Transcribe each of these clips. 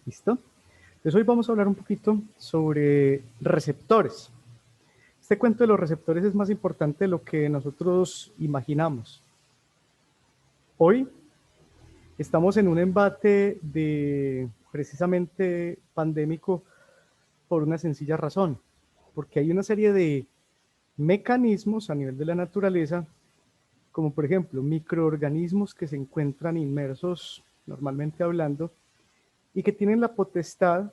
¿Listo? Entonces hoy vamos a hablar un poquito sobre receptores. Este cuento de los receptores es más importante de lo que nosotros imaginamos. Hoy estamos en un embate precisamente pandémico por una sencilla razón, porque hay una serie de mecanismos a nivel de la naturaleza, como por ejemplo microorganismos que se encuentran inmersos, normalmente hablando, y que tienen la potestad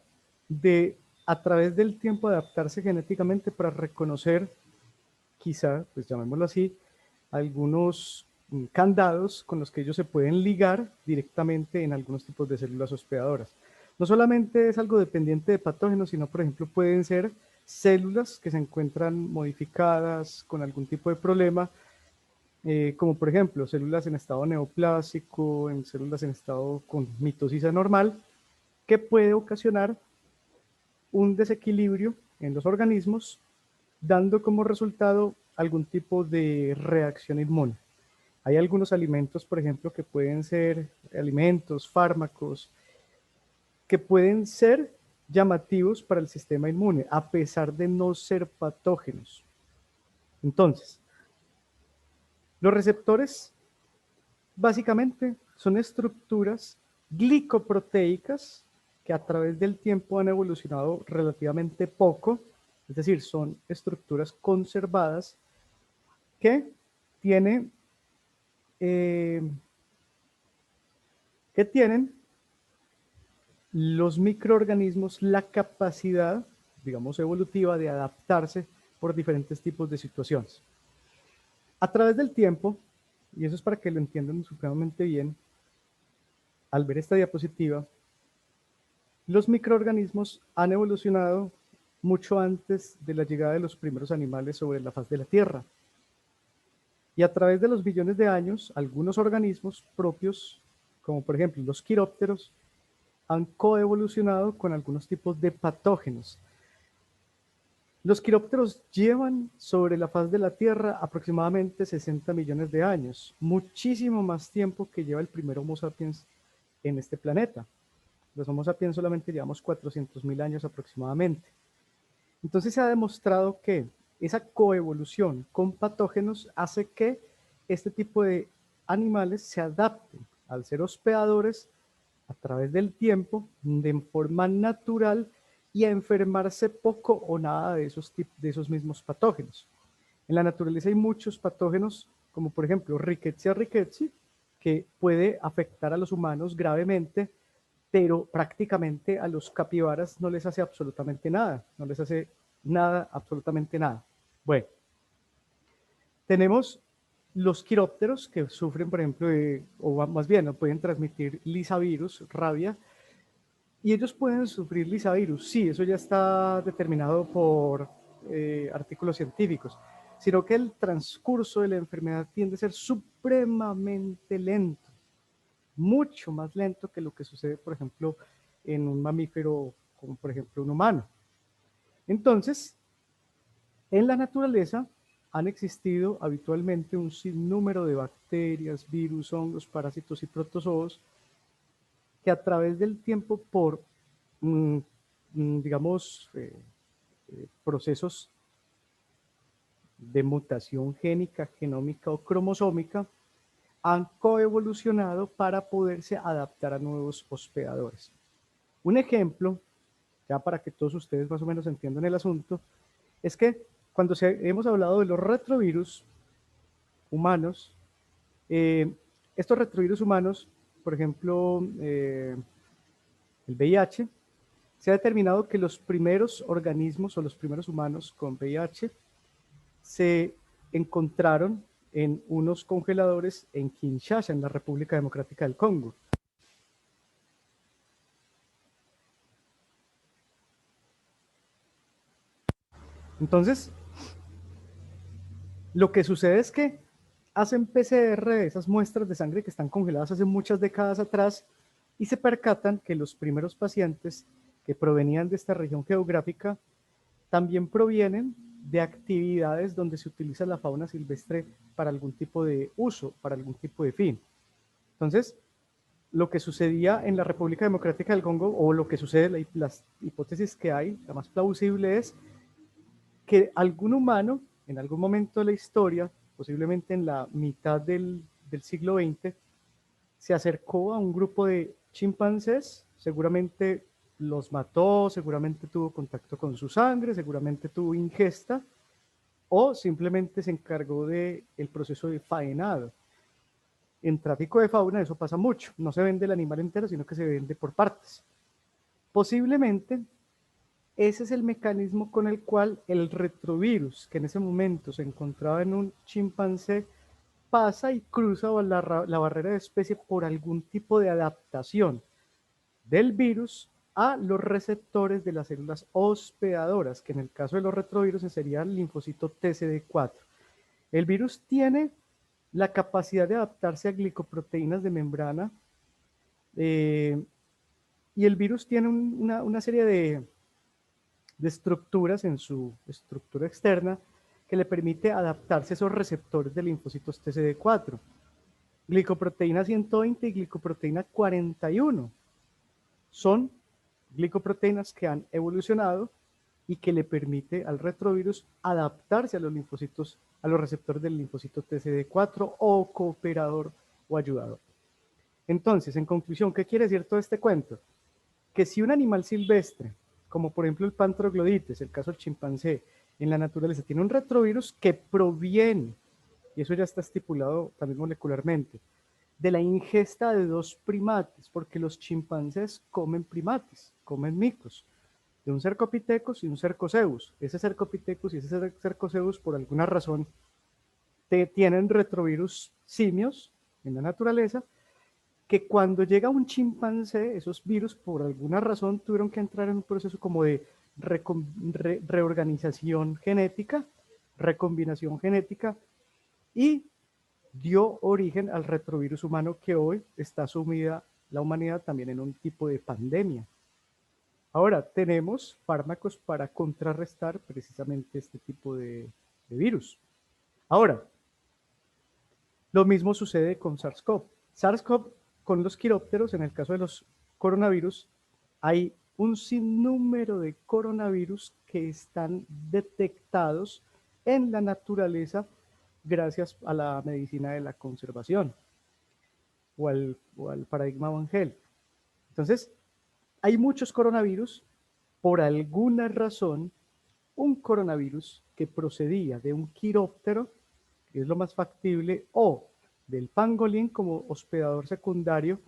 de, a través del tiempo, adaptarse genéticamente para reconocer, quizá, pues llamémoslo así, algunos candados con los que ellos se pueden ligar directamente en algunos tipos de células hospedadoras. No solamente es algo dependiente de patógenos, sino, por ejemplo, pueden ser células que se encuentran modificadas con algún tipo de problema, como por ejemplo células en estado neoplásico, en células en estado con mitosis anormal, que puede ocasionar un desequilibrio en los organismos, dando como resultado algún tipo de reacción inmune. Hay algunos alimentos, por ejemplo, que pueden ser alimentos, fármacos, que pueden ser llamativos para el sistema inmune, a pesar de no ser patógenos. Entonces, los receptores básicamente son estructuras glicoproteicas que a través del tiempo han evolucionado relativamente poco, es decir, son estructuras conservadas que tienen, eh, que tienen los microorganismos la capacidad, digamos, evolutiva de adaptarse por diferentes tipos de situaciones. A través del tiempo, y eso es para que lo entiendan supremamente bien, al ver esta diapositiva, los microorganismos han evolucionado mucho antes de la llegada de los primeros animales sobre la faz de la Tierra. Y a través de los billones de años, algunos organismos propios, como por ejemplo los quirópteros, han coevolucionado con algunos tipos de patógenos. Los quirópteros llevan sobre la faz de la Tierra aproximadamente 60 millones de años, muchísimo más tiempo que lleva el primer Homo sapiens en este planeta. Los Homo sapiens solamente llevamos 400.000 años aproximadamente. Entonces se ha demostrado que esa coevolución con patógenos hace que este tipo de animales se adapten al ser hospedadores a través del tiempo de forma natural y a enfermarse poco o nada de esos mismos patógenos. En la naturaleza hay muchos patógenos, como por ejemplo Rickettsia rickettsii, que puede afectar a los humanos gravemente, pero prácticamente a los capibaras no les hace absolutamente nada, no les hace nada, absolutamente nada. Bueno, tenemos los quirópteros que sufren, por ejemplo, o más bien, no pueden transmitir lisavirus, rabia, y ellos pueden sufrir lisavirus, sí, eso ya está determinado por artículos científicos, sino que el transcurso de la enfermedad tiende a ser supremamente lento, mucho más lento que lo que sucede, por ejemplo, en un mamífero como por ejemplo un humano. Entonces, en la naturaleza han existido habitualmente un sinnúmero de bacterias, virus, hongos, parásitos y protozoos que a través del tiempo por, digamos, procesos de mutación génica, genómica o cromosómica, han coevolucionado para poderse adaptar a nuevos hospedadores. Un ejemplo, ya para que todos ustedes más o menos entiendan el asunto, es que cuando hemos hablado de los retrovirus humanos, estos retrovirus humanos, por ejemplo, el VIH, se ha determinado que los primeros organismos o los primeros humanos con VIH se encontraron en unos congeladores en Kinshasa, en la República Democrática del Congo. Entonces, lo que sucede es que hacen PCR de esas muestras de sangre que están congeladas hace muchas décadas atrás y se percatan que los primeros pacientes que provenían de esta región geográfica también provienen de actividades donde se utiliza la fauna silvestre para algún tipo de uso, para algún tipo de fin. Entonces, lo que sucedía en la República Democrática del Congo, o lo que sucede, las hipótesis que hay, la más plausible es que algún humano, en algún momento de la historia, posiblemente en la mitad del siglo XX, se acercó a un grupo de chimpancés, seguramente los mató, seguramente tuvo contacto con su sangre, seguramente tuvo ingesta, o simplemente se encargó del proceso de faenado. En tráfico de fauna eso pasa mucho, no se vende el animal entero, sino que se vende por partes. Posiblemente ese es el mecanismo con el cual el retrovirus, que en ese momento se encontraba en un chimpancé, pasa y cruza la barrera de especie por algún tipo de adaptación del virus a los receptores de las células hospedadoras, que en el caso de los retrovirus sería el linfocito TCD4. El virus tiene la capacidad de adaptarse a glicoproteínas de membrana, y el virus tiene una serie de estructuras en su estructura externa que le permite adaptarse a esos receptores de linfocitos TCD4. Glicoproteína 120 y glicoproteína 41 son glicoproteínas que han evolucionado y que le permite al retrovirus adaptarse a los linfocitos, a los receptores del linfocito TCD4 o cooperador o ayudador. Entonces, en conclusión, ¿qué quiere decir todo este cuento? Que si un animal silvestre, como por ejemplo el Pantroglodites, el caso del chimpancé, en la naturaleza tiene un retrovirus que proviene, y eso ya está estipulado también molecularmente, de la ingesta de dos primates, porque los chimpancés comen primates, comen micos, de un Cercopithecus y un Cercozeus. Ese Cercopithecus y ese Cercozeus, por alguna razón, tienen retrovirus simios en la naturaleza, que cuando llega un chimpancé, esos virus por alguna razón tuvieron que entrar en un proceso como de reorganización genética, recombinación genética, y dio origen al retrovirus humano que hoy está sumida la humanidad también en un tipo de pandemia. Ahora, tenemos fármacos para contrarrestar precisamente este tipo de virus. Ahora, lo mismo sucede con SARS-CoV. SARS-CoV con los quirópteros, en el caso de los coronavirus, hay un sinnúmero de coronavirus que están detectados en la naturaleza gracias a la medicina de la conservación o al paradigma Van Gel. Entonces, hay muchos coronavirus. Por alguna razón, un coronavirus que procedía de un quiróptero, que es lo más factible, o del pangolín como hospedador secundario,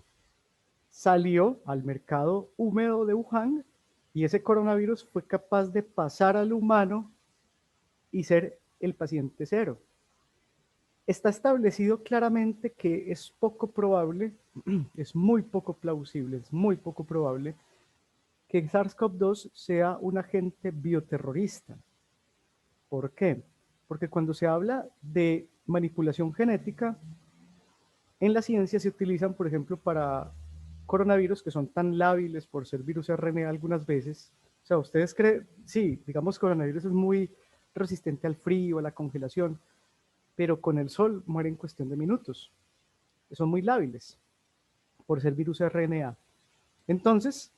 salió al mercado húmedo de Wuhan, y ese coronavirus fue capaz de pasar al humano y ser el paciente cero. Está establecido claramente que es poco probable, es muy poco plausible, es muy poco probable que SARS-CoV-2 sea un agente bioterrorista. ¿Por qué? Porque cuando se habla de manipulación genética, en la ciencia se utilizan, por ejemplo, para coronavirus que son tan lábiles por ser virus RNA algunas veces. O sea, ustedes creen, sí, digamos, coronavirus es muy resistente al frío, a la congelación, pero con el sol muere en cuestión de minutos. Son muy lábiles por ser virus RNA. Entonces,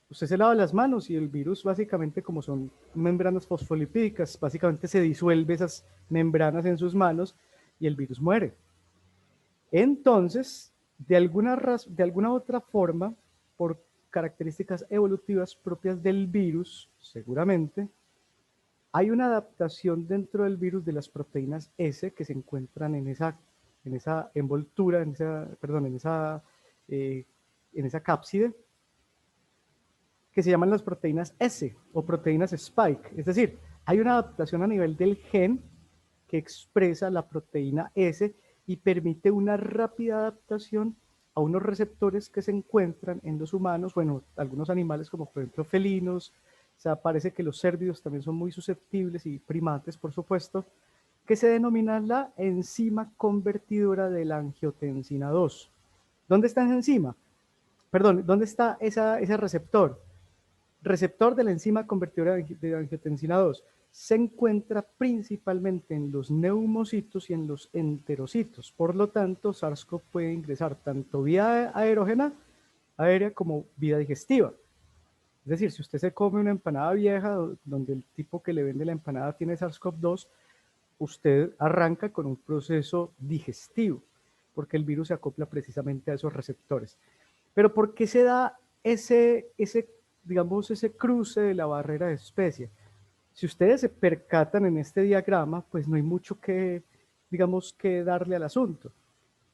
usted se lava las manos y el virus, básicamente, como son membranas fosfolipídicas, básicamente se disuelve esas membranas en sus manos y el virus muere. Entonces, de alguna otra forma, por características evolutivas propias del virus, seguramente, hay una adaptación dentro del virus de las proteínas S que se encuentran en esa envoltura, en esa cápside, que se llaman las proteínas S o proteínas Spike. Es decir, hay una adaptación a nivel del gen que expresa la proteína S y permite una rápida adaptación a unos receptores que se encuentran en los humanos, bueno, algunos animales como por ejemplo felinos. O sea, parece que los cérvidos también son muy susceptibles, y primates, por supuesto, que se denomina la enzima convertidora de la angiotensina 2. ¿Dónde está esa enzima? Perdón, ¿dónde está ese receptor? Receptor de la enzima convertidora de angiotensina 2 se encuentra principalmente en los neumocitos y en los enterocitos. Por lo tanto, SARS-CoV puede ingresar tanto vía aérea como vía digestiva. Es decir, si usted se come una empanada vieja donde el tipo que le vende la empanada tiene SARS-CoV-2, usted arranca con un proceso digestivo, porque el virus se acopla precisamente a esos receptores. Pero ¿por qué se da digamos, ese cruce de la barrera de especie? Si ustedes se percatan en este diagrama, pues no hay mucho que, digamos, que darle al asunto.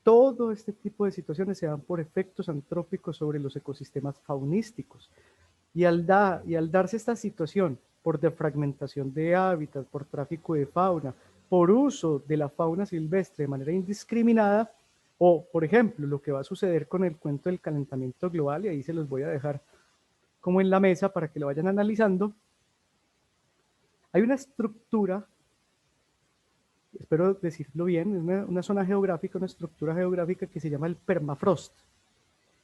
Todo este tipo de situaciones se dan por efectos antrópicos sobre los ecosistemas faunísticos. Y al darse esta situación por defragmentación de hábitat, por tráfico de fauna, por uso de la fauna silvestre de manera indiscriminada, o por ejemplo, lo que va a suceder con el cuento del calentamiento global, y ahí se los voy a dejar como en la mesa para que lo vayan analizando, hay una estructura, espero decirlo bien, una zona geográfica, una estructura geográfica que se llama el permafrost.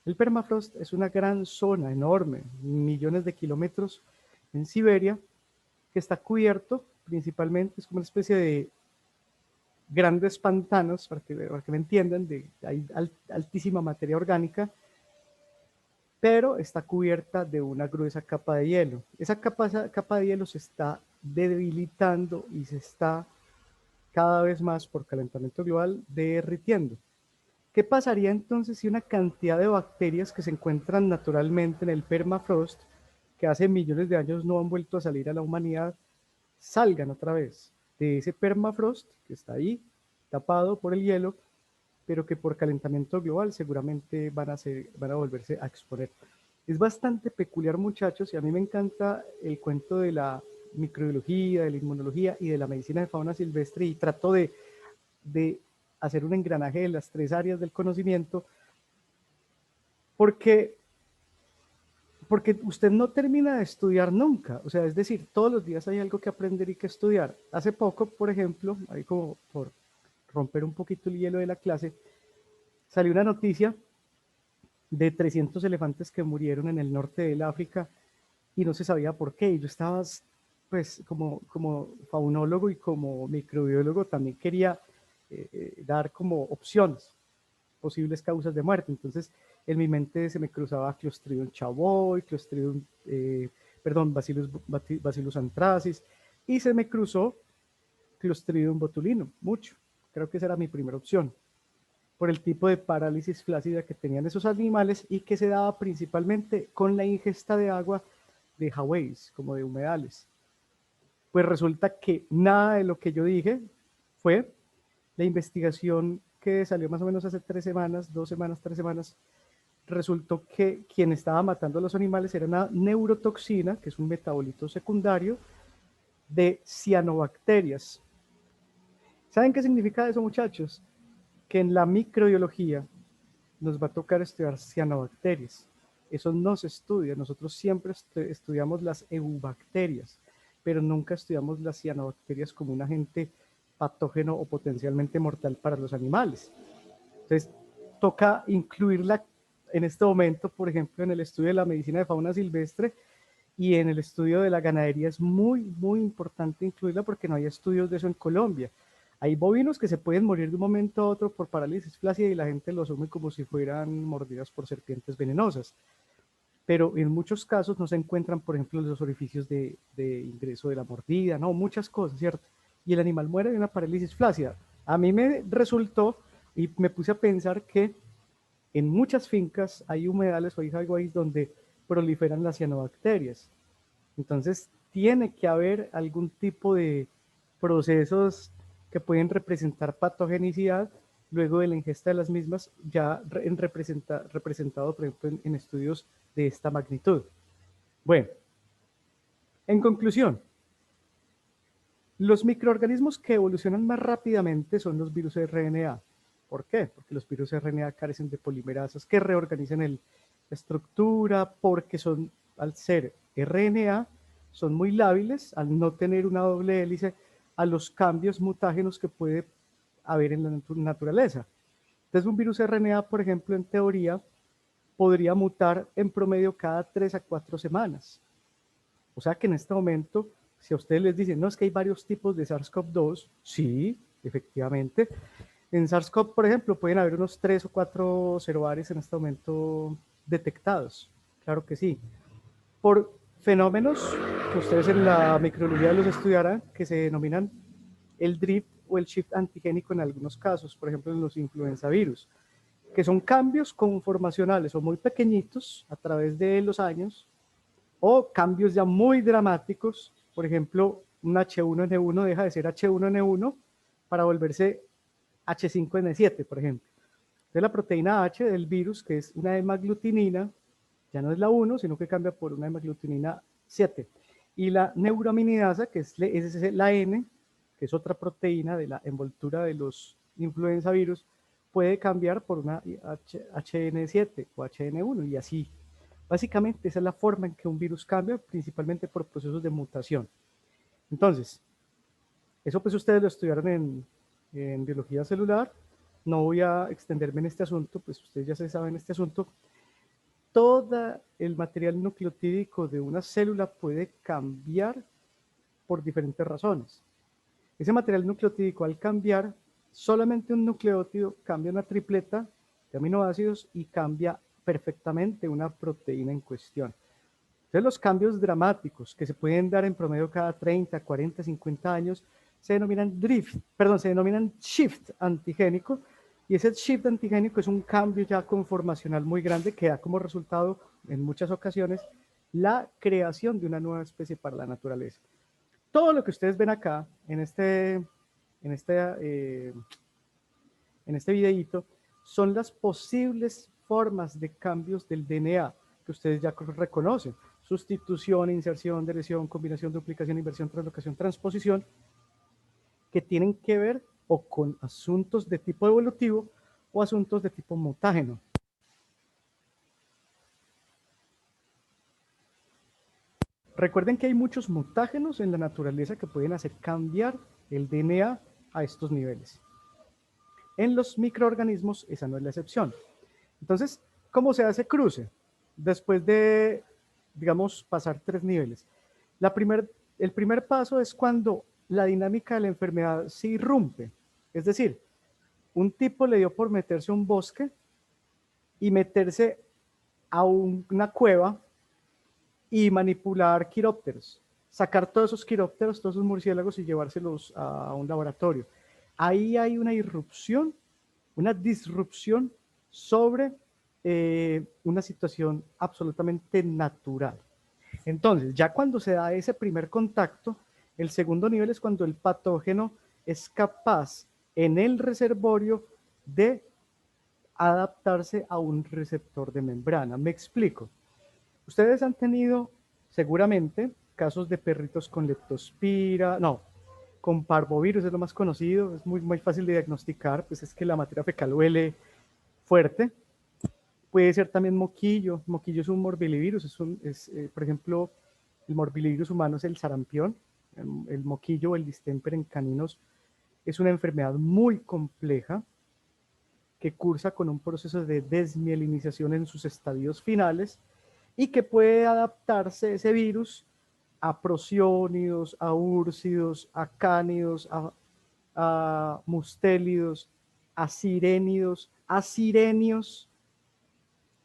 El permafrost es una gran zona enorme, millones de kilómetros en Siberia, que está cubierto principalmente, es como una especie de grandes pantanos, para que me entiendan, hay altísima materia orgánica, pero está cubierta de una gruesa capa de hielo. Esa capa de hielo se está debilitando y se está cada vez más por calentamiento global derritiendo. ¿Qué pasaría entonces si una cantidad de bacterias que se encuentran naturalmente en el permafrost, que hace millones de años no han vuelto a salir a la humanidad, salgan otra vez de ese permafrost que está ahí, tapado por el hielo, pero que por calentamiento global seguramente van a volverse a exponer? Es bastante peculiar, muchachos, y a mí me encanta el cuento de la microbiología, de la inmunología y de la medicina de fauna silvestre, y trato de hacer un engranaje de las tres áreas del conocimiento, porque usted no termina de estudiar nunca, o sea, es decir, todos los días hay algo que aprender y que estudiar. Hace poco, por ejemplo, ahí como por romper un poquito el hielo de la clase, salió una noticia de 300 elefantes que murieron en el norte del África y no se sabía por qué. Y yo estaba, pues, como faunólogo y como microbiólogo, también quería dar como opciones, posibles causas de muerte. Entonces, en mi mente se me cruzaba Clostridium chavoy, Bacillus anthracis, y se me cruzó Clostridium botulinum, mucho. Creo que esa era mi primera opción, por el tipo de parálisis flácida que tenían esos animales y que se daba principalmente con la ingesta de agua de Hawaii, como de humedales. Pues resulta que nada de lo que yo dije fue la investigación que salió más o menos hace 3 semanas, 2 semanas, 3 semanas. Resultó que quien estaba matando a los animales era una neurotoxina, que es un metabolito secundario de cianobacterias. ¿Saben qué significa eso, muchachos? Que en la microbiología nos va a tocar estudiar cianobacterias. Eso no se estudia. Nosotros siempre estudiamos las eubacterias, pero nunca estudiamos las cianobacterias como un agente patógeno o potencialmente mortal para los animales. Entonces, toca incluirla en este momento, por ejemplo, en el estudio de la medicina de fauna silvestre y en el estudio de la ganadería. Es muy, muy importante incluirla porque no hay estudios de eso en Colombia. Hay bovinos que se pueden morir de un momento a otro por parálisis flácida y la gente los asume como si fueran mordidas por serpientes venenosas. Pero en muchos casos no se encuentran, por ejemplo, los orificios de ingreso de la mordida, no, muchas cosas, ¿cierto? Y el animal muere de una parálisis flácida. A mí me resultó y me puse a pensar que en muchas fincas hay humedales o hay highways donde proliferan las cianobacterias. Entonces, tiene que haber algún tipo de procesos que pueden representar patogenicidad luego de la ingesta de las mismas, ya representado, por ejemplo, en estudios de esta magnitud. Bueno, en conclusión, los microorganismos que evolucionan más rápidamente son los virus RNA. ¿Por qué? Porque los virus RNA carecen de polimerasas que reorganizan la estructura, porque son, al ser RNA, son muy lábiles, al no tener una doble hélice, a los cambios mutágenos que puede haber en la naturaleza. Entonces, un virus RNA, por ejemplo, en teoría, podría mutar en promedio cada 3 a 4 semanas. O sea que en este momento, si a ustedes les dicen, no, es que hay varios tipos de SARS-CoV-2, sí, efectivamente. En SARS-CoV, por ejemplo, pueden haber unos 3 o 4 serobares en este momento detectados. Claro que sí. Por fenómenos que ustedes en la microbiología los estudiarán, que se denominan el drift o el shift antigénico en algunos casos, por ejemplo en los influenzavirus, que son cambios conformacionales o muy pequeñitos a través de los años, o cambios ya muy dramáticos, por ejemplo, un H1N1 deja de ser H1N1 para volverse H5N7, por ejemplo. Entonces la proteína H del virus, que es una hemaglutinina, ya no es la 1, sino que cambia por una hemaglutinina 7. Y la neuraminidasa, que es la N, que es otra proteína de la envoltura de los influenzavirus, puede cambiar por una HN7 o HN1 y así. Básicamente esa es la forma en que un virus cambia, principalmente por procesos de mutación. Entonces, eso pues ustedes lo estudiaron en biología celular. No voy a extenderme en este asunto, pues ustedes ya se saben este asunto. Todo el material nucleotídico de una célula puede cambiar por diferentes razones. Ese material nucleotídico, al cambiar, solamente un nucleótido cambia una tripleta de aminoácidos y cambia perfectamente una proteína en cuestión. Entonces, los cambios dramáticos que se pueden dar en promedio cada 30, 40, 50 años se denominan se denominan shift antigénico, y ese shift antigénico es un cambio ya conformacional muy grande que da como resultado, en muchas ocasiones, la creación de una nueva especie para la naturaleza. Todo lo que ustedes ven acá en este videíto son las posibles formas de cambios del DNA que ustedes ya reconocen. Sustitución, inserción, deleción, combinación, duplicación, inversión, translocación, transposición, que tienen que ver o con asuntos de tipo evolutivo o asuntos de tipo mutágeno. Recuerden que hay muchos mutágenos en la naturaleza que pueden hacer cambiar el DNA a estos niveles. En los microorganismos esa no es la excepción. Entonces, ¿cómo se hace cruce? Después de, digamos, pasar 3 niveles. El primer paso es cuando la dinámica de la enfermedad se irrumpe. Es decir, un tipo le dio por meterse a un bosque y meterse a una cueva y manipular quirópteros, sacar todos esos quirópteros, todos esos murciélagos y llevárselos a un laboratorio. Ahí hay una irrupción, una disrupción sobre una situación absolutamente natural. Entonces, ya cuando se da ese primer contacto, el segundo nivel es cuando el patógeno es capaz en el reservorio de adaptarse a un receptor de membrana. Me explico. Ustedes han tenido seguramente casos de perritos con leptospira, no, con parvovirus es lo más conocido, es muy fácil de diagnosticar, pues es que la materia fecal huele fuerte. Puede ser también moquillo. Moquillo es un morbillivirus, por ejemplo, el morbillivirus humano es el sarampión. El moquillo o el distemper en caninos es una enfermedad muy compleja que cursa con un proceso de desmielinización en sus estadios finales y que puede adaptarse ese virus a prosiónidos, a úrsidos, a cánidos, a mustélidos, a sirénidos, a sirenios,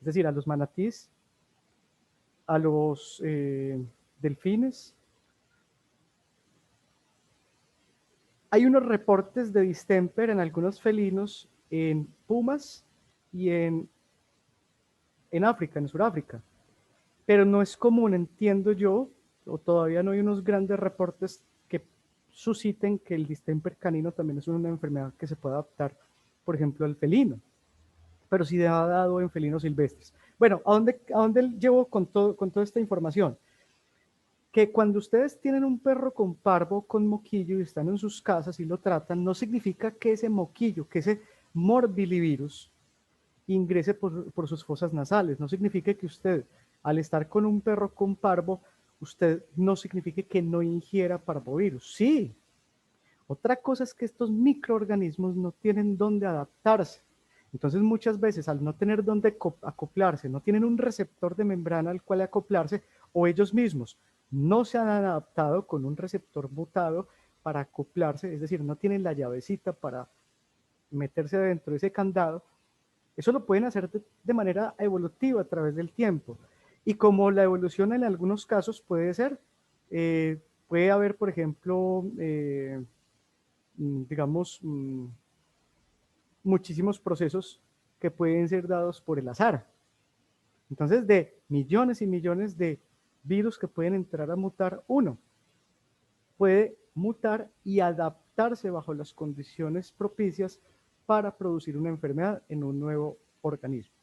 es decir, a los manatís, a los delfines. Hay unos reportes de distemper en algunos felinos, en pumas y en África, en Sudáfrica, pero no es común, entiendo yo, o todavía no hay unos grandes reportes que susciten que el distemper canino también es una enfermedad que se puede adaptar, por ejemplo, al felino, pero sí ha dado en felinos silvestres. Bueno, ¿a dónde llevo con toda esta información? Que cuando ustedes tienen un perro con parvo, con moquillo y están en sus casas y lo tratan, no significa que ese moquillo, que ese morbillivirus ingrese por sus fosas nasales. No significa que usted, al estar con un perro con parvo, usted no signifique que no ingiera parvovirus. Sí. Otra cosa es que estos microorganismos no tienen dónde adaptarse. Entonces, muchas veces, al no tener dónde acoplarse, no tienen un receptor de membrana al cual acoplarse, o ellos mismos no se han adaptado con un receptor mutado para acoplarse, es decir, no tienen la llavecita para meterse dentro de ese candado. Eso lo pueden hacer de manera evolutiva a través del tiempo. Y como la evolución en algunos casos puede ser, puede haber, por ejemplo, digamos, muchísimos procesos que pueden ser dados por el azar. Entonces, de millones y millones de virus que pueden entrar a mutar, uno puede mutar y adaptarse bajo las condiciones propicias para producir una enfermedad en un nuevo organismo.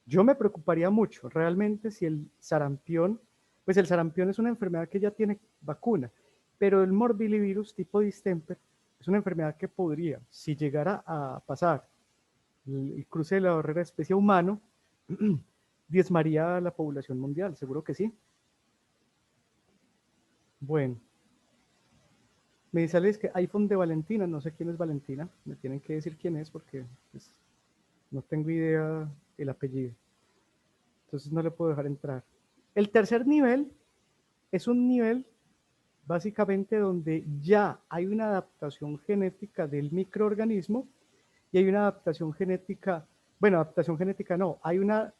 Yo me preocuparía mucho realmente si el sarampión, pues el sarampión es una enfermedad que ya tiene vacuna, pero el morbillivirus tipo distemper es una enfermedad que podría, si llegara a pasar el cruce de la barrera especie humano, diezmaría a la población mundial, seguro que sí. Bueno, me sale que iPhone de Valentina, no sé quién es Valentina, me tienen que decir quién es porque pues, no tengo idea el apellido, entonces no le puedo dejar entrar. El tercer nivel es un nivel básicamente donde ya hay una adaptación genética del microorganismo y hay una adaptación genética, bueno, adaptación genética no, hay una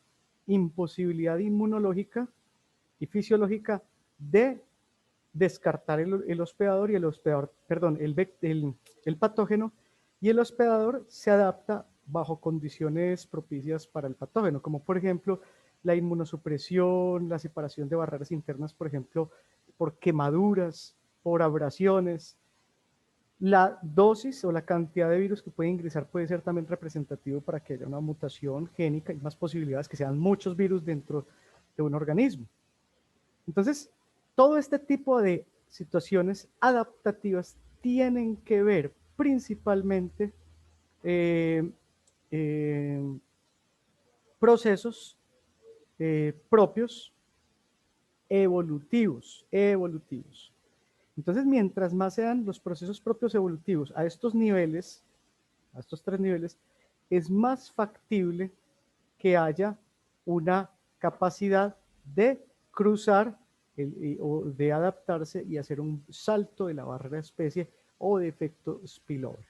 imposibilidad inmunológica y fisiológica de descartar el hospedador y el hospedador, perdón, el patógeno, y el hospedador se adapta bajo condiciones propicias para el patógeno, como por ejemplo la inmunosupresión, la separación de barreras internas, por ejemplo, por quemaduras, por abrasiones. La dosis o la cantidad de virus que puede ingresar puede ser también representativo para que haya una mutación génica y más posibilidades que sean muchos virus dentro de un organismo. Entonces, todo este tipo de situaciones adaptativas tienen que ver principalmente eh, eh, procesos propios evolutivos. Entonces, mientras más sean los procesos propios evolutivos a estos niveles, a estos tres niveles, es más factible que haya una capacidad de cruzar o de adaptarse y hacer un salto de la barrera de especie o de efecto spillover.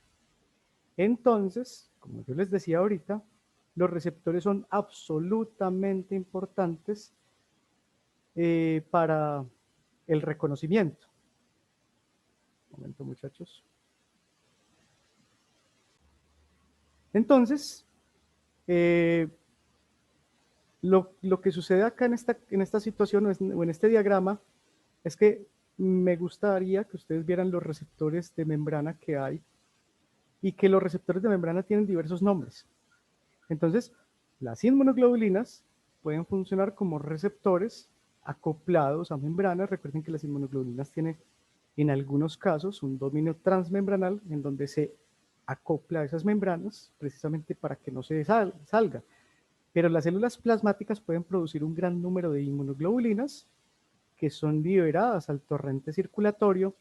Entonces, como yo les decía ahorita, los receptores son absolutamente importantes para el reconocimiento. Un momento, muchachos. Entonces, lo que sucede acá en esta situación o en este diagrama es que me gustaría que ustedes vieran los receptores de membrana que hay y que los receptores de membrana tienen diversos nombres. Entonces, las inmunoglobulinas pueden funcionar como receptores acoplados a membranas. Recuerden que las inmunoglobulinas tienen en algunos casos un dominio transmembranal en donde se acopla a esas membranas precisamente para que no se salga. Pero las células plasmáticas pueden producir un gran número de inmunoglobulinas que son liberadas al torrente circulatorio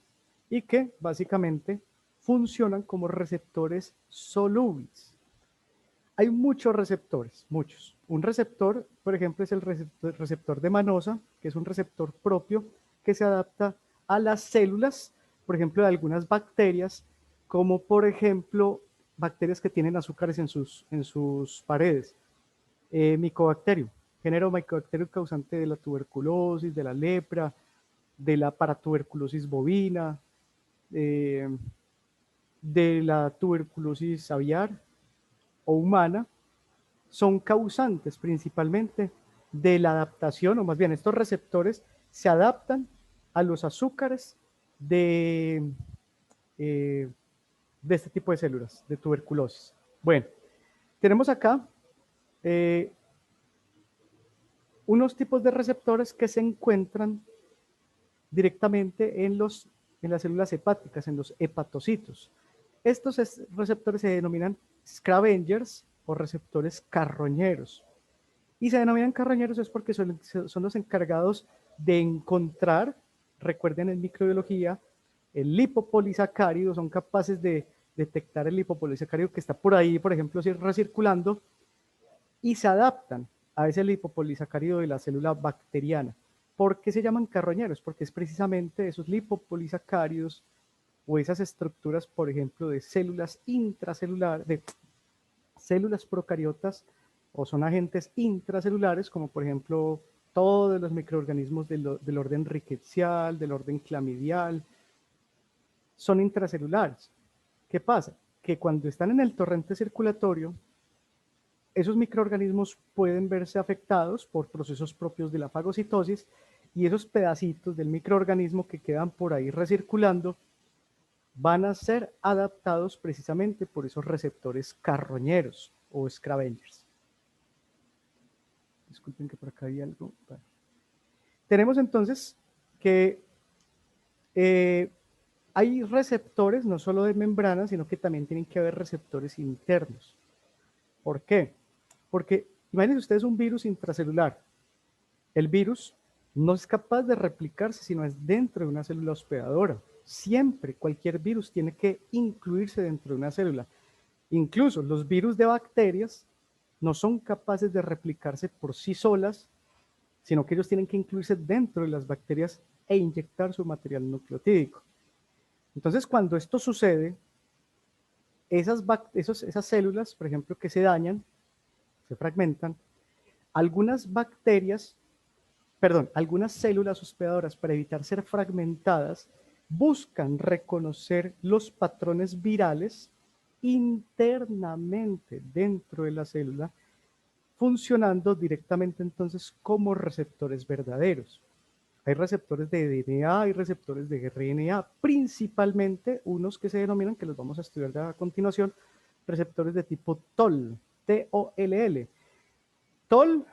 y que básicamente funcionan como receptores solubles. Hay muchos receptores, muchos. Un receptor, por ejemplo, es el receptor de manosa, que es un receptor propio que se adapta a las células, por ejemplo, de algunas bacterias, como por ejemplo bacterias que tienen azúcares en sus paredes. Micobacterium, género Mycobacterium causante de la tuberculosis, de la lepra, de la paratuberculosis bovina, de la tuberculosis aviar o humana, son causantes principalmente de la adaptación, o más bien estos receptores se adaptan a los azúcares de este tipo de células, de tuberculosis. Bueno, tenemos acá unos tipos de receptores que se encuentran directamente en las células hepáticas, en los hepatocitos. Estos receptores se denominan scavengers o receptores carroñeros. Y se denominan carroñeros es porque son los encargados de encontrar, recuerden en microbiología, el lipopolisacárido, son capaces de detectar el lipopolisacárido que está por ahí, por ejemplo, recirculando, y se adaptan a ese lipopolisacárido de la célula bacteriana. ¿Por qué se llaman carroñeros? Porque es precisamente esos lipopolisacáridos o esas estructuras, por ejemplo, de células intracelulares, de células procariotas, o son agentes intracelulares, como por ejemplo todos los microorganismos del orden rickettsial, del orden clamidial, son intracelulares. ¿Qué pasa? Que cuando están en el torrente circulatorio, esos microorganismos pueden verse afectados por procesos propios de la fagocitosis y esos pedacitos del microorganismo que quedan por ahí recirculando van a ser adaptados precisamente por esos receptores carroñeros o scavengers. Disculpen que por acá hay algo. Vale. Tenemos entonces que hay receptores no solo de membrana, sino que también tienen que haber receptores internos. ¿Por qué? Porque imagínense ustedes un virus intracelular. El virus no es capaz de replicarse si no es dentro de una célula hospedadora. Siempre, cualquier virus tiene que incluirse dentro de una célula. Incluso los virus de bacterias no son capaces de replicarse por sí solas, sino que ellos tienen que incluirse dentro de las bacterias e inyectar su material nucleotídico. Entonces, cuando esto sucede, esas células, por ejemplo, que se dañan, se fragmentan, algunas células hospedadoras, para evitar ser fragmentadas, buscan reconocer los patrones virales internamente dentro de la célula, funcionando directamente entonces como receptores verdaderos. Hay receptores de DNA, hay receptores de RNA, principalmente unos que se denominan, que los vamos a estudiar a continuación, receptores de tipo TOL, T-O-L-L. TOL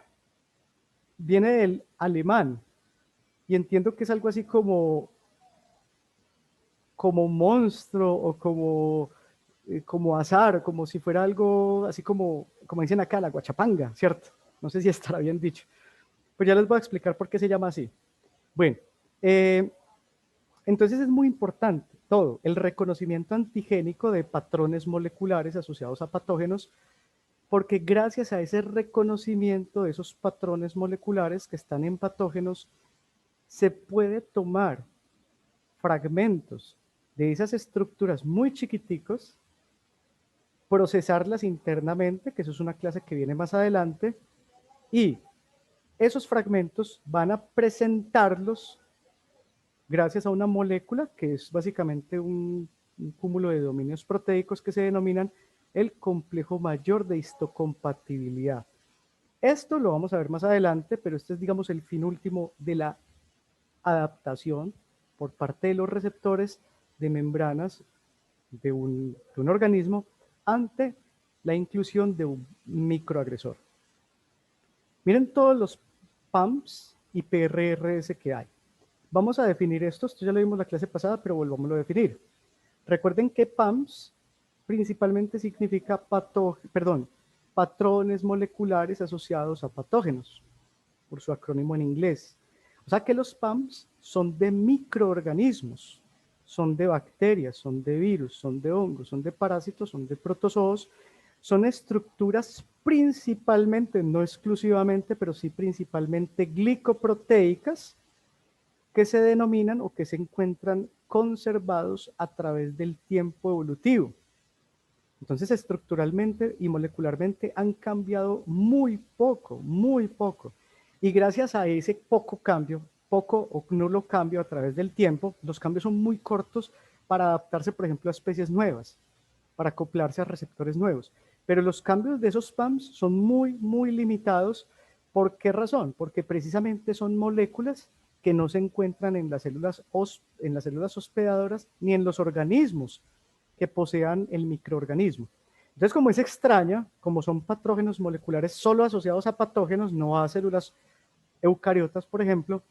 viene del alemán y entiendo que es algo así como monstruo o como azar, como si fuera algo así como dicen acá, la guachapanga, ¿cierto? No sé si estará bien dicho. Pues ya les voy a explicar por qué se llama así. Bueno, entonces es muy importante todo, el reconocimiento antigénico de patrones moleculares asociados a patógenos, porque gracias a ese reconocimiento de esos patrones moleculares que están en patógenos, se puede tomar fragmentos de esas estructuras muy chiquiticos, procesarlas internamente, que eso es una clase que viene más adelante, y esos fragmentos van a presentarlos gracias a una molécula que es básicamente un cúmulo de dominios proteicos que se denominan el complejo mayor de histocompatibilidad. Esto lo vamos a ver más adelante, pero este es, digamos, el fin último de la adaptación por parte de los receptores de membranas de un organismo ante la inclusión de un microagresor. Miren todos los PAMs y PRRS que hay. Vamos a definir esto ya lo vimos la clase pasada, pero volvámoslo a definir. Recuerden que PAMs principalmente significa patrones moleculares asociados a patógenos, por su acrónimo en inglés. O sea que los PAMs son de microorganismos, son de bacterias, son de virus, son de hongos, son de parásitos, son de protozoos, son estructuras principalmente, no exclusivamente, pero sí principalmente glicoproteicas, que se denominan o que se encuentran conservados a través del tiempo evolutivo. Entonces, estructuralmente y molecularmente han cambiado muy poco, muy poco. Y gracias a ese poco cambio, poco o nulo cambio a través del tiempo, los cambios son muy cortos para adaptarse, por ejemplo, a especies nuevas, para acoplarse a receptores nuevos. Pero los cambios de esos PAMs son muy, muy limitados. ¿Por qué razón? Porque precisamente son moléculas que no se encuentran en las células hospedadoras ni en los organismos que posean el microorganismo. Entonces, como es extraña, como son patógenos moleculares solo asociados a patógenos, no a células eucariotas, por ejemplo,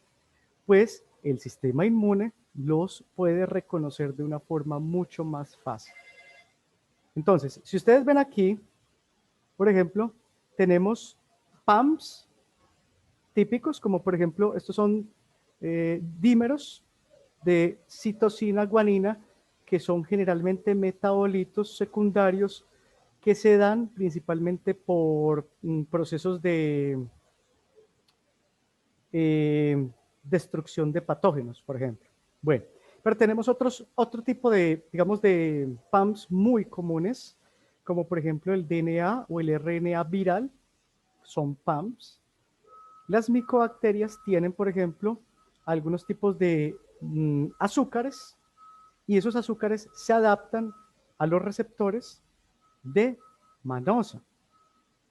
pues el sistema inmune los puede reconocer de una forma mucho más fácil. Entonces, si ustedes ven aquí, por ejemplo, tenemos PAMs típicos, como por ejemplo, estos son dímeros de citosina guanina, que son generalmente metabolitos secundarios que se dan principalmente por procesos de destrucción de patógenos, por ejemplo. Bueno, pero tenemos otro tipo de, digamos, de PAMs muy comunes, como por ejemplo el DNA o el RNA viral, son PAMs. Las micobacterias tienen, por ejemplo, algunos tipos de azúcares, y esos azúcares se adaptan a los receptores de manosa.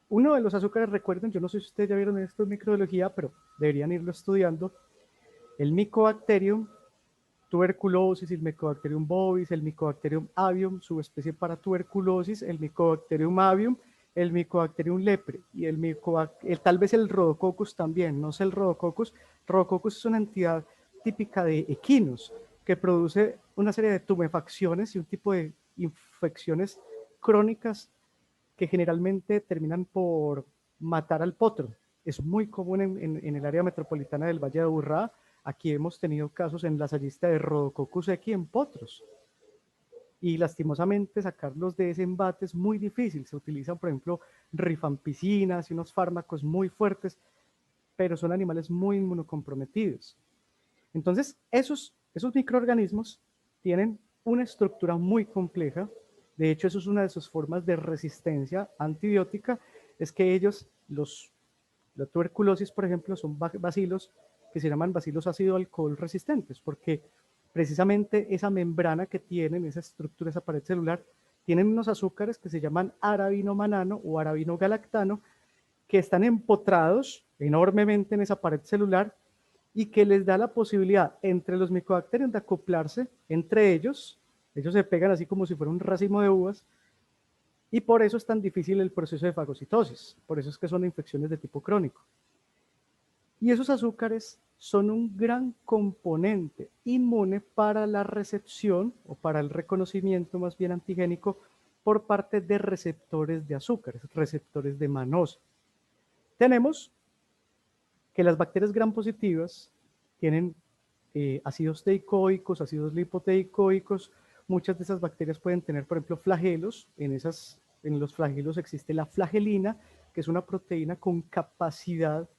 Uno de los azúcares, recuerden, yo no sé si ustedes ya vieron esto en microbiología, pero deberían irlo estudiando, el Mycobacterium tuberculosis, el Mycobacterium bovis, el Mycobacterium avium, subespecie para tuberculosis, el Mycobacterium avium, el Mycobacterium lepre y tal vez el Rhodococcus también, no sé el Rhodococcus. Rhodococcus es una entidad típica de equinos que produce una serie de tumefacciones y un tipo de infecciones crónicas que generalmente terminan por matar al potro. Es muy común en el área metropolitana del Valle de Aburrá. Aquí hemos tenido casos en la ensayista de Rhodococcus equi en potros. Y lastimosamente sacarlos de ese embate es muy difícil. Se utilizan, por ejemplo, rifampicinas y unos fármacos muy fuertes, pero son animales muy inmunocomprometidos. Entonces, esos microorganismos tienen una estructura muy compleja. De hecho, eso es una de sus formas de resistencia antibiótica, es que ellos, la tuberculosis, por ejemplo, son bacilos que se llaman bacilos ácido alcohol resistentes, porque precisamente esa membrana que tienen, esa estructura, esa pared celular, tienen unos azúcares que se llaman arabinomanano o arabinogalactano, que están empotrados enormemente en esa pared celular y que les da la posibilidad entre los micobacterios de acoplarse entre ellos. Ellos se pegan así como si fuera un racimo de uvas, y por eso es tan difícil el proceso de fagocitosis. Por eso es que son infecciones de tipo crónico. Y esos azúcares son un gran componente inmune para la recepción o para el reconocimiento más bien antigénico por parte de receptores de azúcares, receptores de manosa. Tenemos que las bacterias gram positivas tienen ácidos teicoicos, ácidos lipoteicoicos. Muchas de esas bacterias pueden tener, por ejemplo, flagelos. En los flagelos existe la flagelina, que es una proteína con capacidad,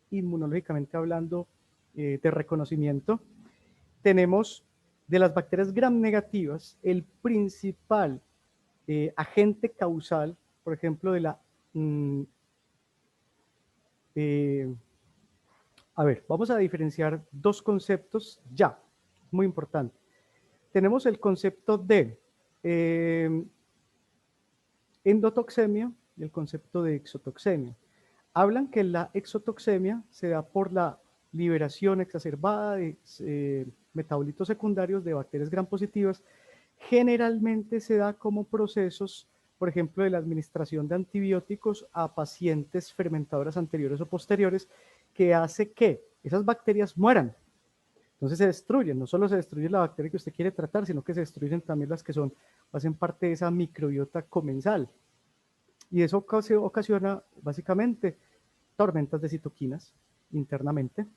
inmunológicamente hablando, de reconocimiento. Tenemos de las bacterias gram negativas, el principal agente causal, por ejemplo, de la a ver, vamos a diferenciar dos conceptos ya, muy importante. Tenemos el concepto de endotoxemia y el concepto de exotoxemia. Hablan que la exotoxemia se da por la liberación exacerbada de metabolitos secundarios de bacterias gram positivas. Generalmente se da como procesos, por ejemplo, de la administración de antibióticos a pacientes fermentadoras anteriores o posteriores, que hace que esas bacterias mueran. Entonces se destruyen, no solo se destruye la bacteria que usted quiere tratar, sino que se destruyen también las que hacen parte de esa microbiota comensal. Y eso ocasiona básicamente tormentas de citoquinas internamente.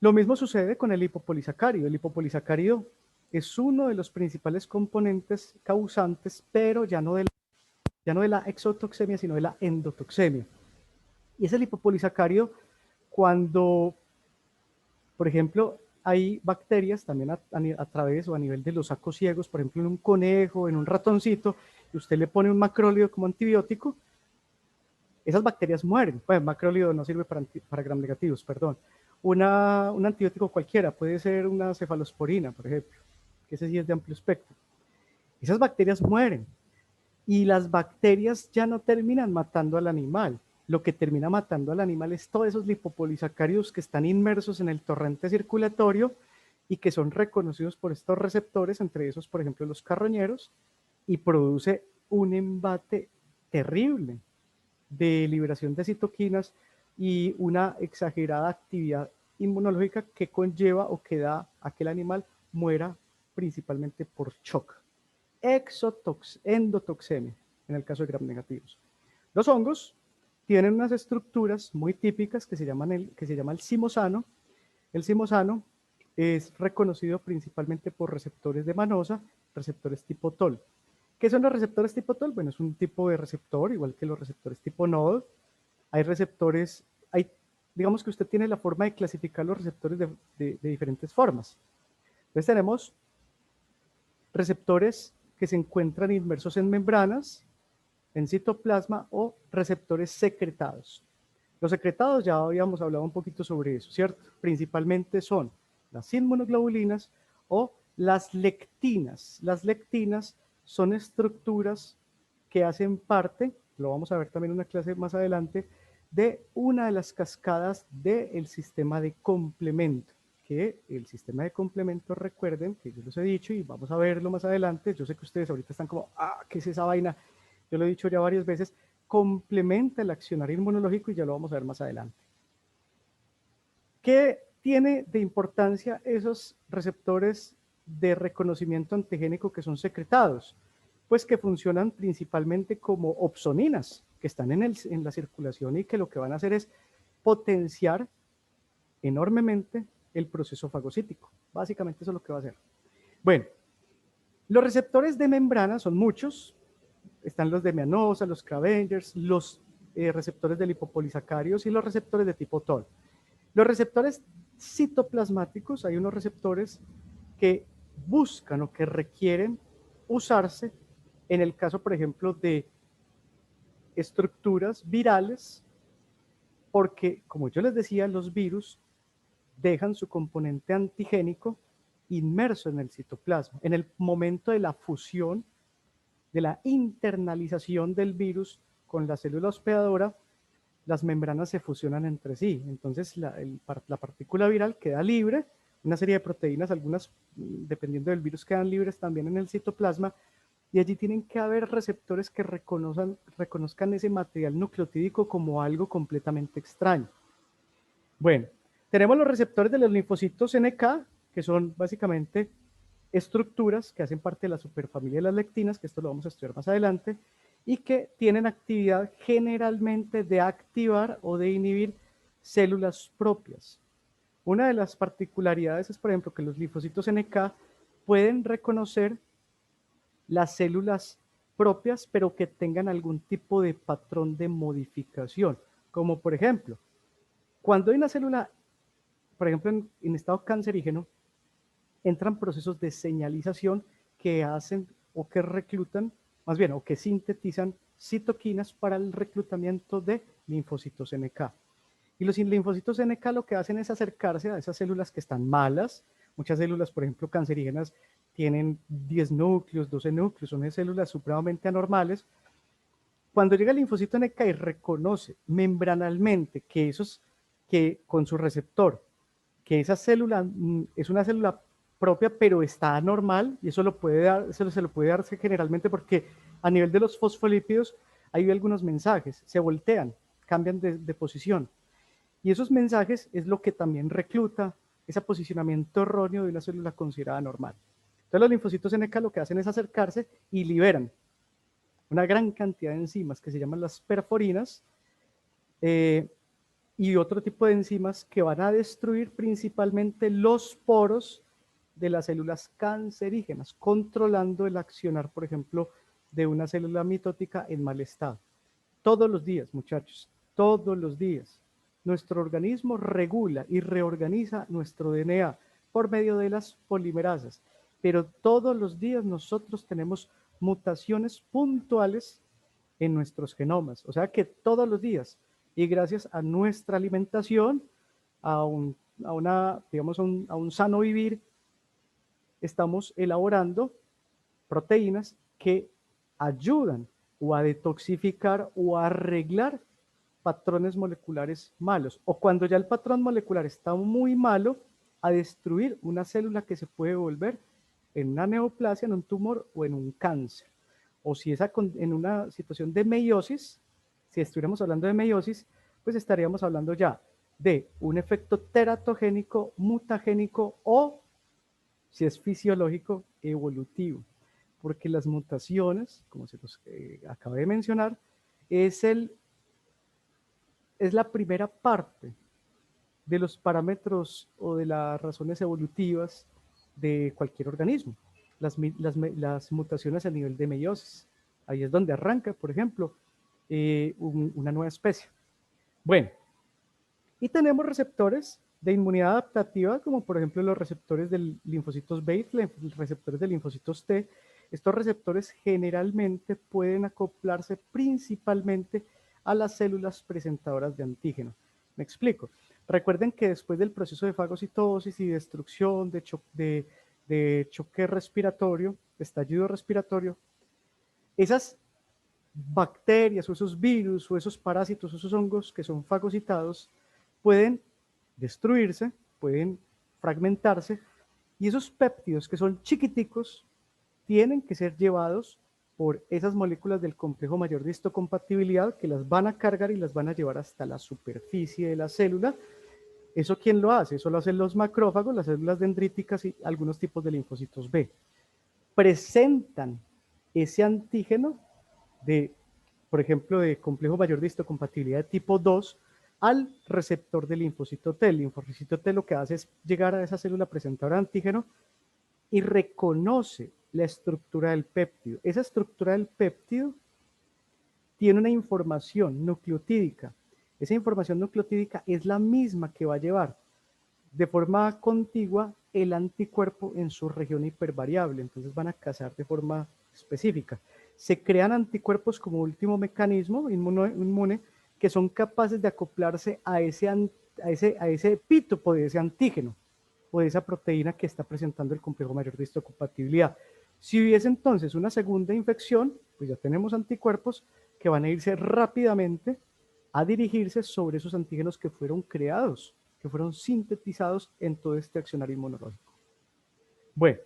Lo mismo sucede con el lipopolisacárido. El lipopolisacárido es uno de los principales componentes causantes, pero ya no de la exotoxemia, sino de la endotoxemia. Y ese lipopolisacárido, cuando, por ejemplo, hay bacterias también a través o a nivel de los sacos ciegos, por ejemplo, en un conejo, en un ratoncito, y usted le pone un macrólido como antibiótico, esas bacterias mueren. Pues macrólido no sirve para gram negativos, perdón. Un antibiótico cualquiera, puede ser una cefalosporina, por ejemplo, que ese sí es de amplio espectro. Esas bacterias mueren y las bacterias ya no terminan matando al animal. Lo que termina matando al animal es todos esos lipopolisacáridos que están inmersos en el torrente circulatorio y que son reconocidos por estos receptores, entre esos, por ejemplo, los carroñeros, y produce un embate terrible de liberación de citoquinas y una exagerada actividad inmunológica que conlleva o que da a que el animal muera principalmente por shock. Endotoxemia, en el caso de gram negativos. Los hongos tienen unas estructuras muy típicas que se llama el zimosano. El zimosano es reconocido principalmente por receptores de manosa, receptores tipo TOL. ¿Qué son los receptores tipo TOL? Bueno, es un tipo de receptor, igual que los receptores tipo NOD. Hay receptores, hay digamos que usted tiene la forma de clasificar los receptores de diferentes formas. Entonces tenemos receptores que se encuentran inmersos en membranas, en citoplasma, o receptores secretados. Los secretados ya habíamos hablado un poquito sobre eso, ¿cierto? Principalmente son las inmunoglobulinas o las lectinas. Las lectinas son estructuras que hacen parte, lo vamos a ver también en una clase más adelante, de una de las cascadas del sistema de complemento. Que el sistema de complemento, recuerden que yo les he dicho y vamos a verlo más adelante. Yo sé que ustedes ahorita están como, ¿qué es esa vaina? Yo lo he dicho ya varias veces, complementa el accionario inmunológico y ya lo vamos a ver más adelante. ¿Qué tiene de importancia esos receptores de reconocimiento antigénico que son secretados? Pues que funcionan principalmente como opsoninas, que están en la circulación y que lo que van a hacer es potenciar enormemente el proceso fagocítico. Básicamente eso es lo que va a hacer. Bueno, los receptores de membrana son muchos. Están los de meanosa, los Scavengers, los receptores de lipopolisacáridos y los receptores de tipo TOL. Los receptores citoplasmáticos, hay unos receptores que buscan o que requieren usarse en el caso, por ejemplo, de estructuras virales, porque, como yo les decía, los virus dejan su componente antigénico inmerso en el citoplasma. En el momento de la fusión, de la internalización del virus con la célula hospedadora, las membranas se fusionan entre sí. Entonces la partícula viral queda libre, una serie de proteínas, algunas dependiendo del virus quedan libres también en el citoplasma, y allí tienen que haber receptores que reconozcan ese material nucleotídico como algo completamente extraño. Bueno, tenemos los receptores de los linfocitos NK, que son básicamente estructuras que hacen parte de la superfamilia de las lectinas, que esto lo vamos a estudiar más adelante, y que tienen actividad generalmente de activar o de inhibir células propias. Una de las particularidades es, por ejemplo, que los linfocitos NK pueden reconocer las células propias, pero que tengan algún tipo de patrón de modificación, como por ejemplo, cuando hay una célula, por ejemplo, en estado cancerígeno, entran procesos de señalización que hacen o que reclutan, más bien, o que sintetizan citoquinas para el reclutamiento de linfocitos NK. Y los linfocitos NK lo que hacen es acercarse a esas células que están malas. Muchas células, por ejemplo, cancerígenas, tienen 10 núcleos, 12 núcleos, son células supremamente anormales. Cuando llega el linfocito NK y reconoce membranalmente que con su receptor, que esa célula es una célula propia, pero está anormal, y eso se lo puede darse generalmente porque a nivel de los fosfolípidos hay algunos mensajes, se voltean, cambian de posición. Y esos mensajes es lo que también recluta ese posicionamiento erróneo de una célula considerada normal. Entonces los linfocitos NK lo que hacen es acercarse y liberan una gran cantidad de enzimas que se llaman las perforinas, y otro tipo de enzimas que van a destruir principalmente los poros de las células cancerígenas, controlando el accionar, por ejemplo, de una célula mitótica en mal estado. Todos los días, muchachos, todos los días, nuestro organismo regula y reorganiza nuestro DNA por medio de las polimerasas, pero todos los días nosotros tenemos mutaciones puntuales en nuestros genomas, o sea que todos los días, y gracias a nuestra alimentación, a un sano vivir, estamos elaborando proteínas que ayudan o a detoxificar o a arreglar patrones moleculares malos, o cuando ya el patrón molecular está muy malo, a destruir una célula que se puede volver en una neoplasia, en un tumor o en un cáncer. O si es en una situación de meiosis, si estuviéramos hablando de meiosis, pues estaríamos hablando ya de un efecto teratogénico, mutagénico o, si es fisiológico, evolutivo. Porque las mutaciones, como se los acabé de mencionar, es la primera parte de los parámetros o de las razones evolutivas de cualquier organismo. Las mutaciones a nivel de meiosis. Ahí es donde arranca, por ejemplo, una nueva especie. Bueno, Y tenemos receptores de inmunidad adaptativa, como por ejemplo los receptores de linfocitos B, receptores de linfocitos T. Estos receptores generalmente pueden acoplarse principalmente a las células presentadoras de antígeno. Me explico. Recuerden que después del proceso de fagocitosis y destrucción, de choque respiratorio, estallido respiratorio, esas bacterias o esos virus o esos parásitos o esos hongos que son fagocitados pueden destruirse, pueden fragmentarse, y esos péptidos que son chiquiticos tienen que ser llevados por esas moléculas del complejo mayor de histocompatibilidad que las van a cargar y las van a llevar hasta la superficie de la célula. ¿Eso quién lo hace? Eso lo hacen los macrófagos, las células dendríticas y algunos tipos de linfocitos B. Presentan ese antígeno de, por ejemplo, de complejo mayor de histocompatibilidad de tipo 2 al receptor del linfocito T. El linfocito T lo que hace es llegar a esa célula presentadora de antígeno y reconoce la estructura del péptido. Esa estructura del péptido tiene una información nucleotídica. Esa información nucleotídica es la misma que va a llevar de forma contigua el anticuerpo en su región hipervariable. Entonces van a cazar de forma específica. Se crean anticuerpos como último mecanismo inmune que son capaces de acoplarse a ese epítopo de ese antígeno o de esa proteína que está presentando el complejo mayor de histocompatibilidad. Si hubiese entonces una segunda infección, pues ya tenemos anticuerpos que van a irse rápidamente a dirigirse sobre esos antígenos que fueron creados, que fueron sintetizados en todo este accionar inmunológico. Bueno,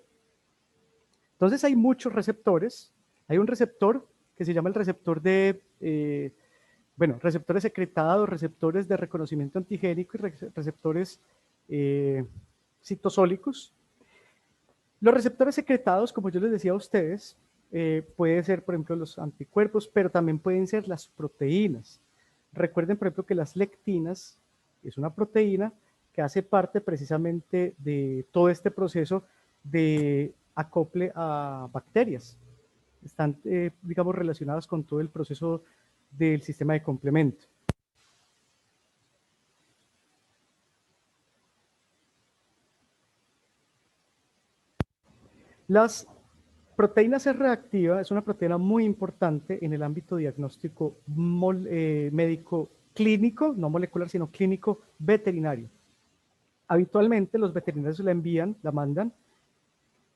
entonces hay muchos receptores. Hay un receptor que se llama el receptor de, receptores secretados, receptores de reconocimiento antigénico y receptores citosólicos. Los receptores secretados, como yo les decía a ustedes, pueden ser, por ejemplo, los anticuerpos, pero también pueden ser las proteínas. Recuerden, por ejemplo, que las lectinas es una proteína que hace parte precisamente de todo este proceso de acople a bacterias. Están, digamos, relacionadas con todo el proceso del sistema de complemento. Las proteínas C reactiva es una proteína muy importante en el ámbito diagnóstico médico clínico, no molecular, sino clínico veterinario. Habitualmente los veterinarios la envían, la mandan,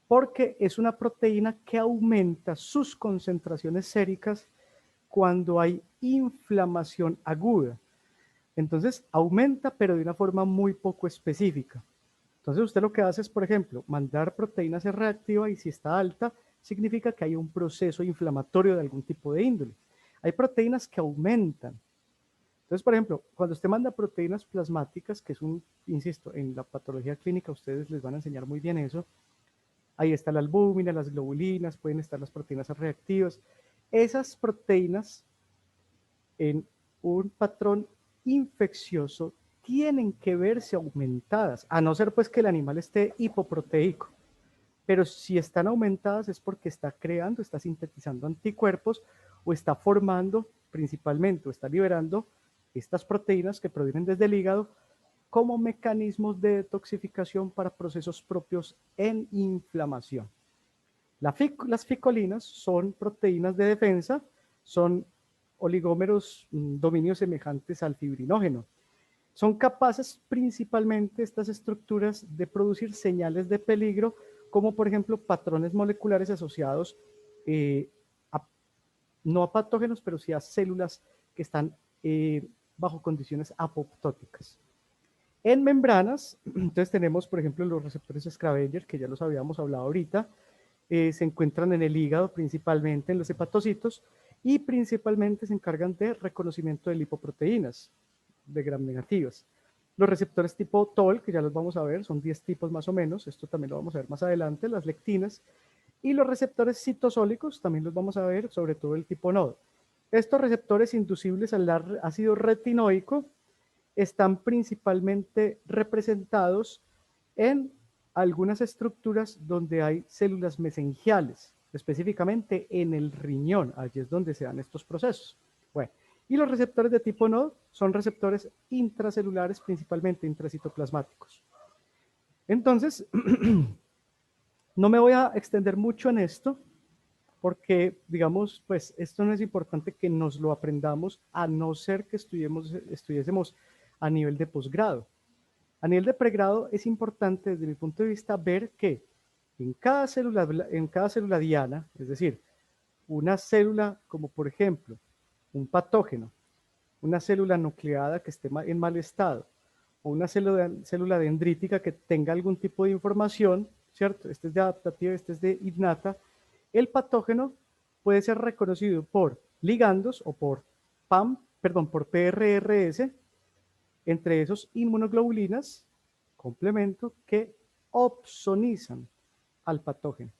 porque es una proteína que aumenta sus concentraciones séricas cuando hay inflamación aguda. Entonces aumenta, pero de una forma muy poco específica. Entonces usted lo que hace es, por ejemplo, mandar proteína C reactiva y si está alta, significa que hay un proceso inflamatorio de algún tipo de índole. Hay proteínas que aumentan. Entonces, por ejemplo, cuando usted manda proteínas plasmáticas, que es insisto, en la patología clínica ustedes les van a enseñar muy bien eso, ahí está la albúmina, las globulinas, pueden estar las proteínas reactivas. Esas proteínas en un patrón infeccioso tienen que verse aumentadas, a no ser pues que el animal esté hipoproteico. Pero si están aumentadas es porque está creando, está sintetizando anticuerpos o está formando principalmente o está liberando estas proteínas que provienen desde el hígado como mecanismos de detoxificación para procesos propios en inflamación. Las ficolinas son proteínas de defensa, son oligómeros dominios semejantes al fibrinógeno. Son capaces principalmente estas estructuras de producir señales de peligro, como por ejemplo patrones moleculares asociados no a patógenos, pero sí a células que están bajo condiciones apoptóticas. En membranas, entonces tenemos por ejemplo los receptores Scavenger, que ya los habíamos hablado ahorita, se encuentran en el hígado principalmente, en los hepatocitos, y principalmente se encargan de reconocimiento de lipoproteínas, de gram negativas. Los receptores tipo TOL, que ya los vamos a ver, son 10 tipos más o menos, esto también lo vamos a ver más adelante, las lectinas, y los receptores citosólicos también los vamos a ver, sobre todo el tipo NOD. Estos receptores inducibles al ácido retinoico están principalmente representados en algunas estructuras donde hay células mesengiales, específicamente en el riñón, allí es donde se dan estos procesos. Bueno, Y los receptores de tipo NOD son receptores intracelulares, principalmente intracitoplasmáticos. Entonces, no me voy a extender mucho en esto, porque, digamos, pues esto no es importante que nos lo aprendamos, a no ser que estudiésemos a nivel de posgrado. A nivel de pregrado es importante, desde mi punto de vista, ver que en cada célula diana, es decir, una célula como por ejemplo un patógeno, una célula nucleada que esté en mal estado, o una célula dendrítica que tenga algún tipo de información, ¿cierto? Este es de adaptativa, este es de innata. El patógeno puede ser reconocido por ligandos o por por PRRS, entre esos inmunoglobulinas, complemento, que opsonizan al patógeno.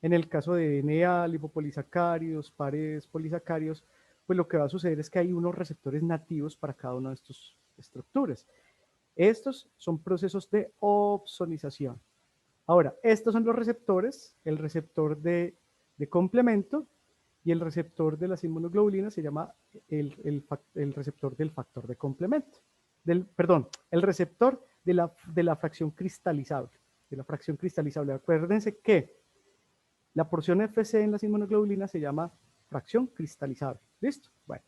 En el caso de DNA, lipopolisacáridos, pares polisacáridos, pues lo que va a suceder es que hay unos receptores nativos para cada una de estas estructuras. Estos son procesos de opsonización. Ahora, estos son los receptores, el receptor de complemento y el receptor de las inmunoglobulinas se llama el receptor del factor de complemento. El receptor de la fracción cristalizable. Acuérdense que la porción FC en las inmunoglobulinas se llama fracción cristalizable. ¿Listo? Bueno.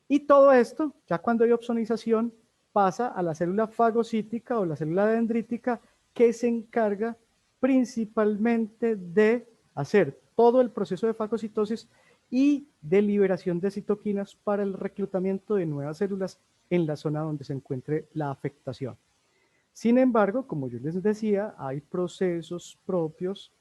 Y todo esto, ya cuando hay opsonización, pasa a la célula fagocítica o la célula dendrítica que se encarga principalmente de hacer todo el proceso de fagocitosis y de liberación de citoquinas para el reclutamiento de nuevas células en la zona donde se encuentre la afectación. Sin embargo, como yo les decía, hay procesos propios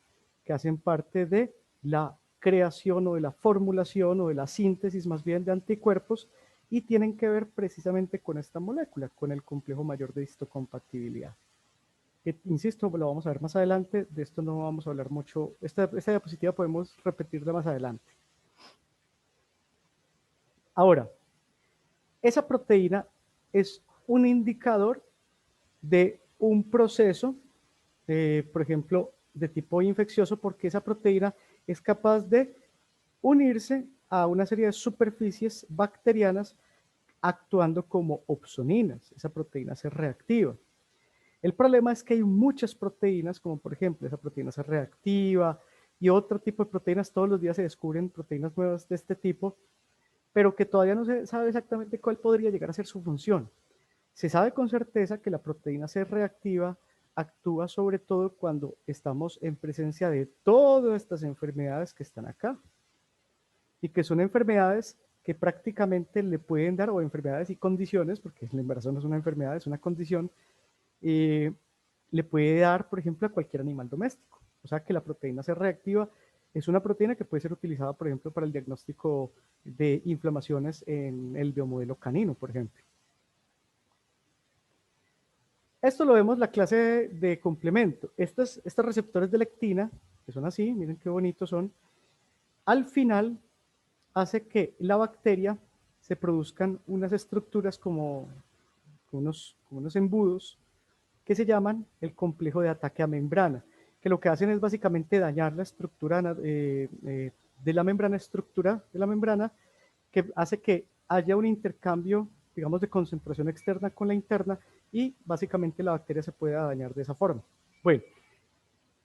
que hacen parte de la creación o de la formulación o de la síntesis más bien de anticuerpos y tienen que ver precisamente con esta molécula, con el complejo mayor de histocompatibilidad. Insisto, lo vamos a ver más adelante, de esto no vamos a hablar mucho, esta diapositiva podemos repetirla más adelante. Ahora, esa proteína es un indicador de un proceso, por ejemplo, de tipo infeccioso, porque esa proteína es capaz de unirse a una serie de superficies bacterianas actuando como opsoninas. Esa proteína se reactiva. El problema es que hay muchas proteínas, como por ejemplo esa proteína se reactiva y otro tipo de proteínas, todos los días se descubren proteínas nuevas de este tipo, pero que todavía no se sabe exactamente cuál podría llegar a ser su función. Se sabe con certeza que la proteína C reactiva actúa sobre todo cuando estamos en presencia de todas estas enfermedades que están acá y que son enfermedades que prácticamente le pueden dar, o enfermedades y condiciones, porque el embarazo no es una enfermedad, es una condición, le puede dar, por ejemplo, a cualquier animal doméstico. O sea que la proteína C reactiva es una proteína que puede ser utilizada, por ejemplo, para el diagnóstico de inflamaciones en el biomodelo canino, por ejemplo. Esto lo vemos en la clase de complemento. Estos receptores de lectina, que son así, miren qué bonitos son, al final hace que la bacteria se produzcan unas estructuras como unos embudos que se llaman el complejo de ataque a membrana, que lo que hacen es básicamente dañar la estructura de la membrana, que hace que haya un intercambio, digamos, de concentración externa con la interna y básicamente la bacteria se puede dañar de esa forma. Bueno,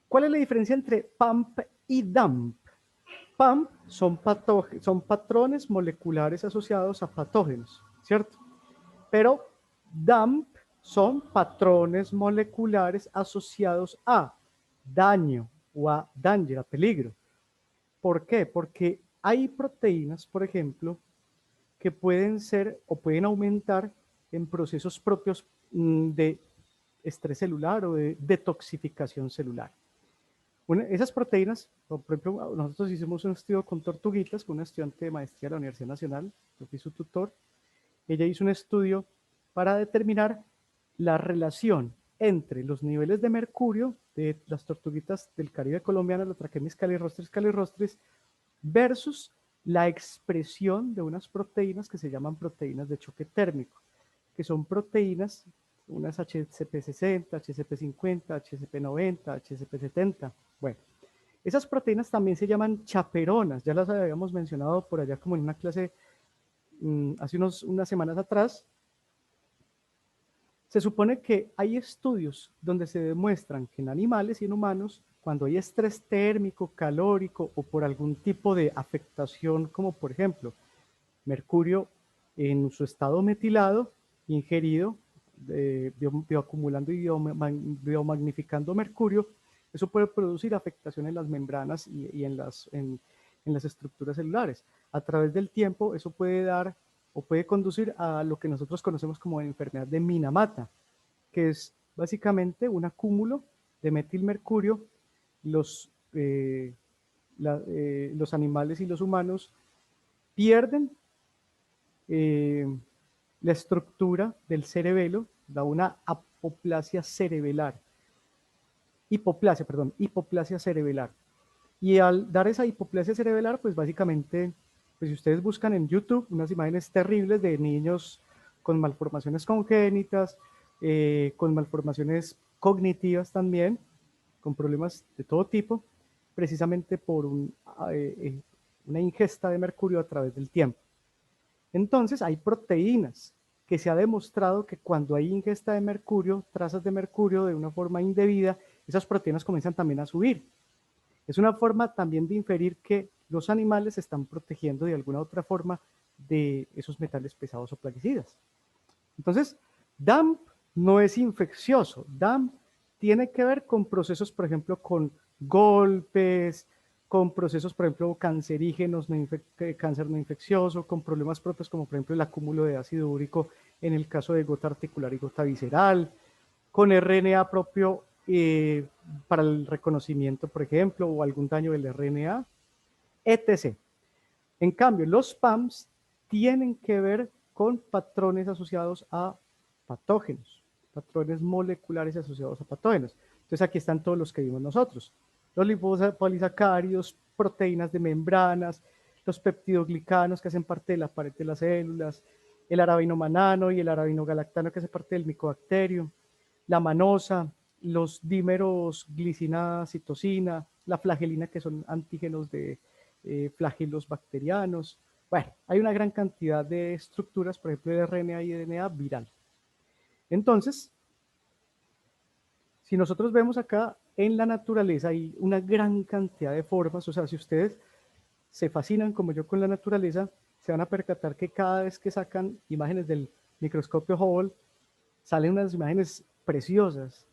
¿cuál es la diferencia entre PAMP y DAMP? PAMP son patrones moleculares asociados a patógenos, ¿cierto? Pero DAMP son patrones moleculares asociados a daño o a danger, a peligro. ¿Por qué? Porque hay proteínas, por ejemplo, que pueden ser o pueden aumentar en procesos propios de estrés celular o de detoxificación celular. Esas proteínas, por ejemplo, nosotros hicimos un estudio con tortuguitas, con una estudiante de maestría de la Universidad Nacional, yo fui su tutor. Ella hizo un estudio para determinar la relación entre los niveles de mercurio de las tortuguitas del Caribe colombiano, la Trachemis calirostris, versus la expresión de unas proteínas que se llaman proteínas de choque térmico, que son proteínas, unas HCP60, HCP50, HCP90, HCP70. Bueno, esas proteínas también se llaman chaperonas, ya las habíamos mencionado por allá como en una clase hace unas semanas atrás, se supone que hay estudios donde se demuestran que en animales y en humanos, cuando hay estrés térmico, calórico o por algún tipo de afectación, como por ejemplo mercurio en su estado metilado, ingerido, bioacumulando y biomagnificando mercurio, eso puede producir afectación en las membranas y en las estructuras celulares. A través del tiempo, eso puede dar o puede conducir a lo que nosotros conocemos como enfermedad de Minamata, que es básicamente un acúmulo de metilmercurio. Los, los animales y los humanos pierden la estructura del cerebelo, da una apoplasia cerebelar, hipoplasia cerebelar. Y al dar esa hipoplasia cerebelar, pues básicamente, pues si ustedes buscan en YouTube unas imágenes terribles de niños con malformaciones congénitas, con malformaciones cognitivas también, con problemas de todo tipo, precisamente por una ingesta de mercurio a través del tiempo. Entonces hay proteínas que se ha demostrado que cuando hay ingesta de mercurio, trazas de mercurio de una forma indebida, esas proteínas comienzan también a subir. Es una forma también de inferir que los animales se están protegiendo de alguna otra forma de esos metales pesados o plaguicidas. Entonces, DAMP no es infeccioso. DAMP tiene que ver con procesos, por ejemplo, con golpes, con procesos, por ejemplo, cancerígenos, cáncer no infeccioso, con problemas propios como, por ejemplo, el acúmulo de ácido úrico en el caso de gota articular y gota visceral, con RNA propio para el reconocimiento, por ejemplo, o algún daño del RNA, etc. En cambio, los PAMs tienen que ver con patrones asociados a patógenos, patrones moleculares asociados a patógenos. Entonces aquí están todos los que vimos nosotros. Los lipopolisacáridos, proteínas de membranas, los peptidoglicanos que hacen parte de la pared de las células, el arabinomanano y el arabinogalactano que hacen parte del micobacterio, la manosa, los dímeros glicina, citosina, la flagelina que son antígenos de flagelos bacterianos. Bueno, hay una gran cantidad de estructuras, por ejemplo, de RNA y DNA viral. Entonces, si nosotros vemos acá en la naturaleza hay una gran cantidad de formas, o sea, si ustedes se fascinan como yo con la naturaleza, se van a percatar que cada vez que sacan imágenes del microscopio Hubble, salen unas imágenes preciosas.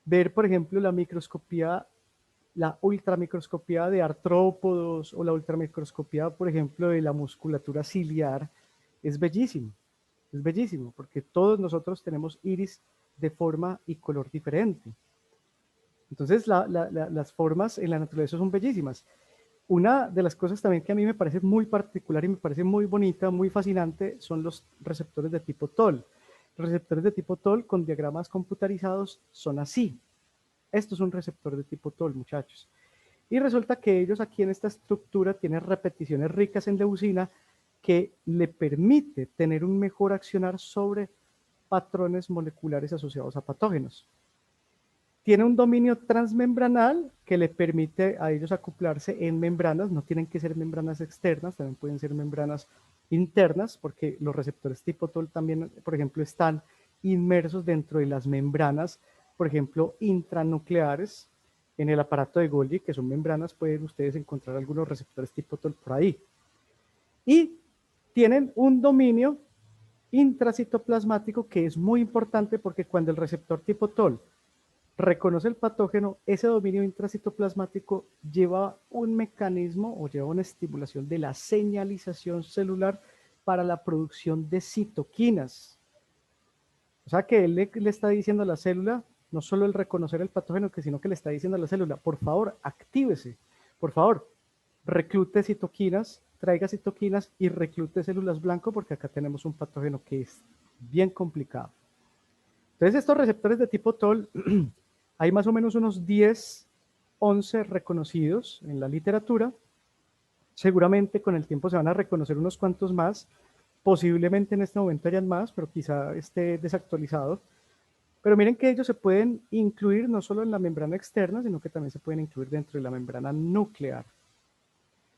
Ver, por ejemplo, la ultramicroscopía de artrópodos o la ultramicroscopía, por ejemplo, de la musculatura ciliar, es bellísimo, porque todos nosotros tenemos iris de forma y color diferente. Entonces, las formas en la naturaleza son bellísimas. Una de las cosas también que a mí me parece muy particular y me parece muy bonita, muy fascinante, son los receptores de tipo TOL. Los receptores de tipo TOL con diagramas computarizados son así. Esto es un receptor de tipo TOL, muchachos. Y resulta que ellos aquí en esta estructura tienen repeticiones ricas en leucina que le permite tener un mejor accionar sobre patrones moleculares asociados a patógenos. Tiene un dominio transmembranal que le permite a ellos acoplarse en membranas, no tienen que ser membranas externas, también pueden ser membranas internas, porque los receptores tipo TOL también, por ejemplo, están inmersos dentro de las membranas, por ejemplo, intranucleares. En el aparato de Golgi, que son membranas, pueden ustedes encontrar algunos receptores tipo TOL por ahí. Y tienen un dominio intracitoplasmático que es muy importante porque cuando el receptor tipo TOL reconoce el patógeno, ese dominio intracitoplasmático lleva un mecanismo o lleva una estimulación de la señalización celular para la producción de citoquinas. O sea que él le está diciendo a la célula, no solo el reconocer el patógeno, sino que le está diciendo a la célula, por favor, actívese, por favor, reclute citoquinas, traiga citoquinas y reclute células blanco porque acá tenemos un patógeno que es bien complicado. Entonces estos receptores de tipo TOL, hay más o menos unos 10, 11 reconocidos en la literatura. Seguramente con el tiempo se van a reconocer unos cuantos más. Posiblemente en este momento hayan más, pero quizá esté desactualizado. Pero miren que ellos se pueden incluir no solo en la membrana externa, sino que también se pueden incluir dentro de la membrana nuclear.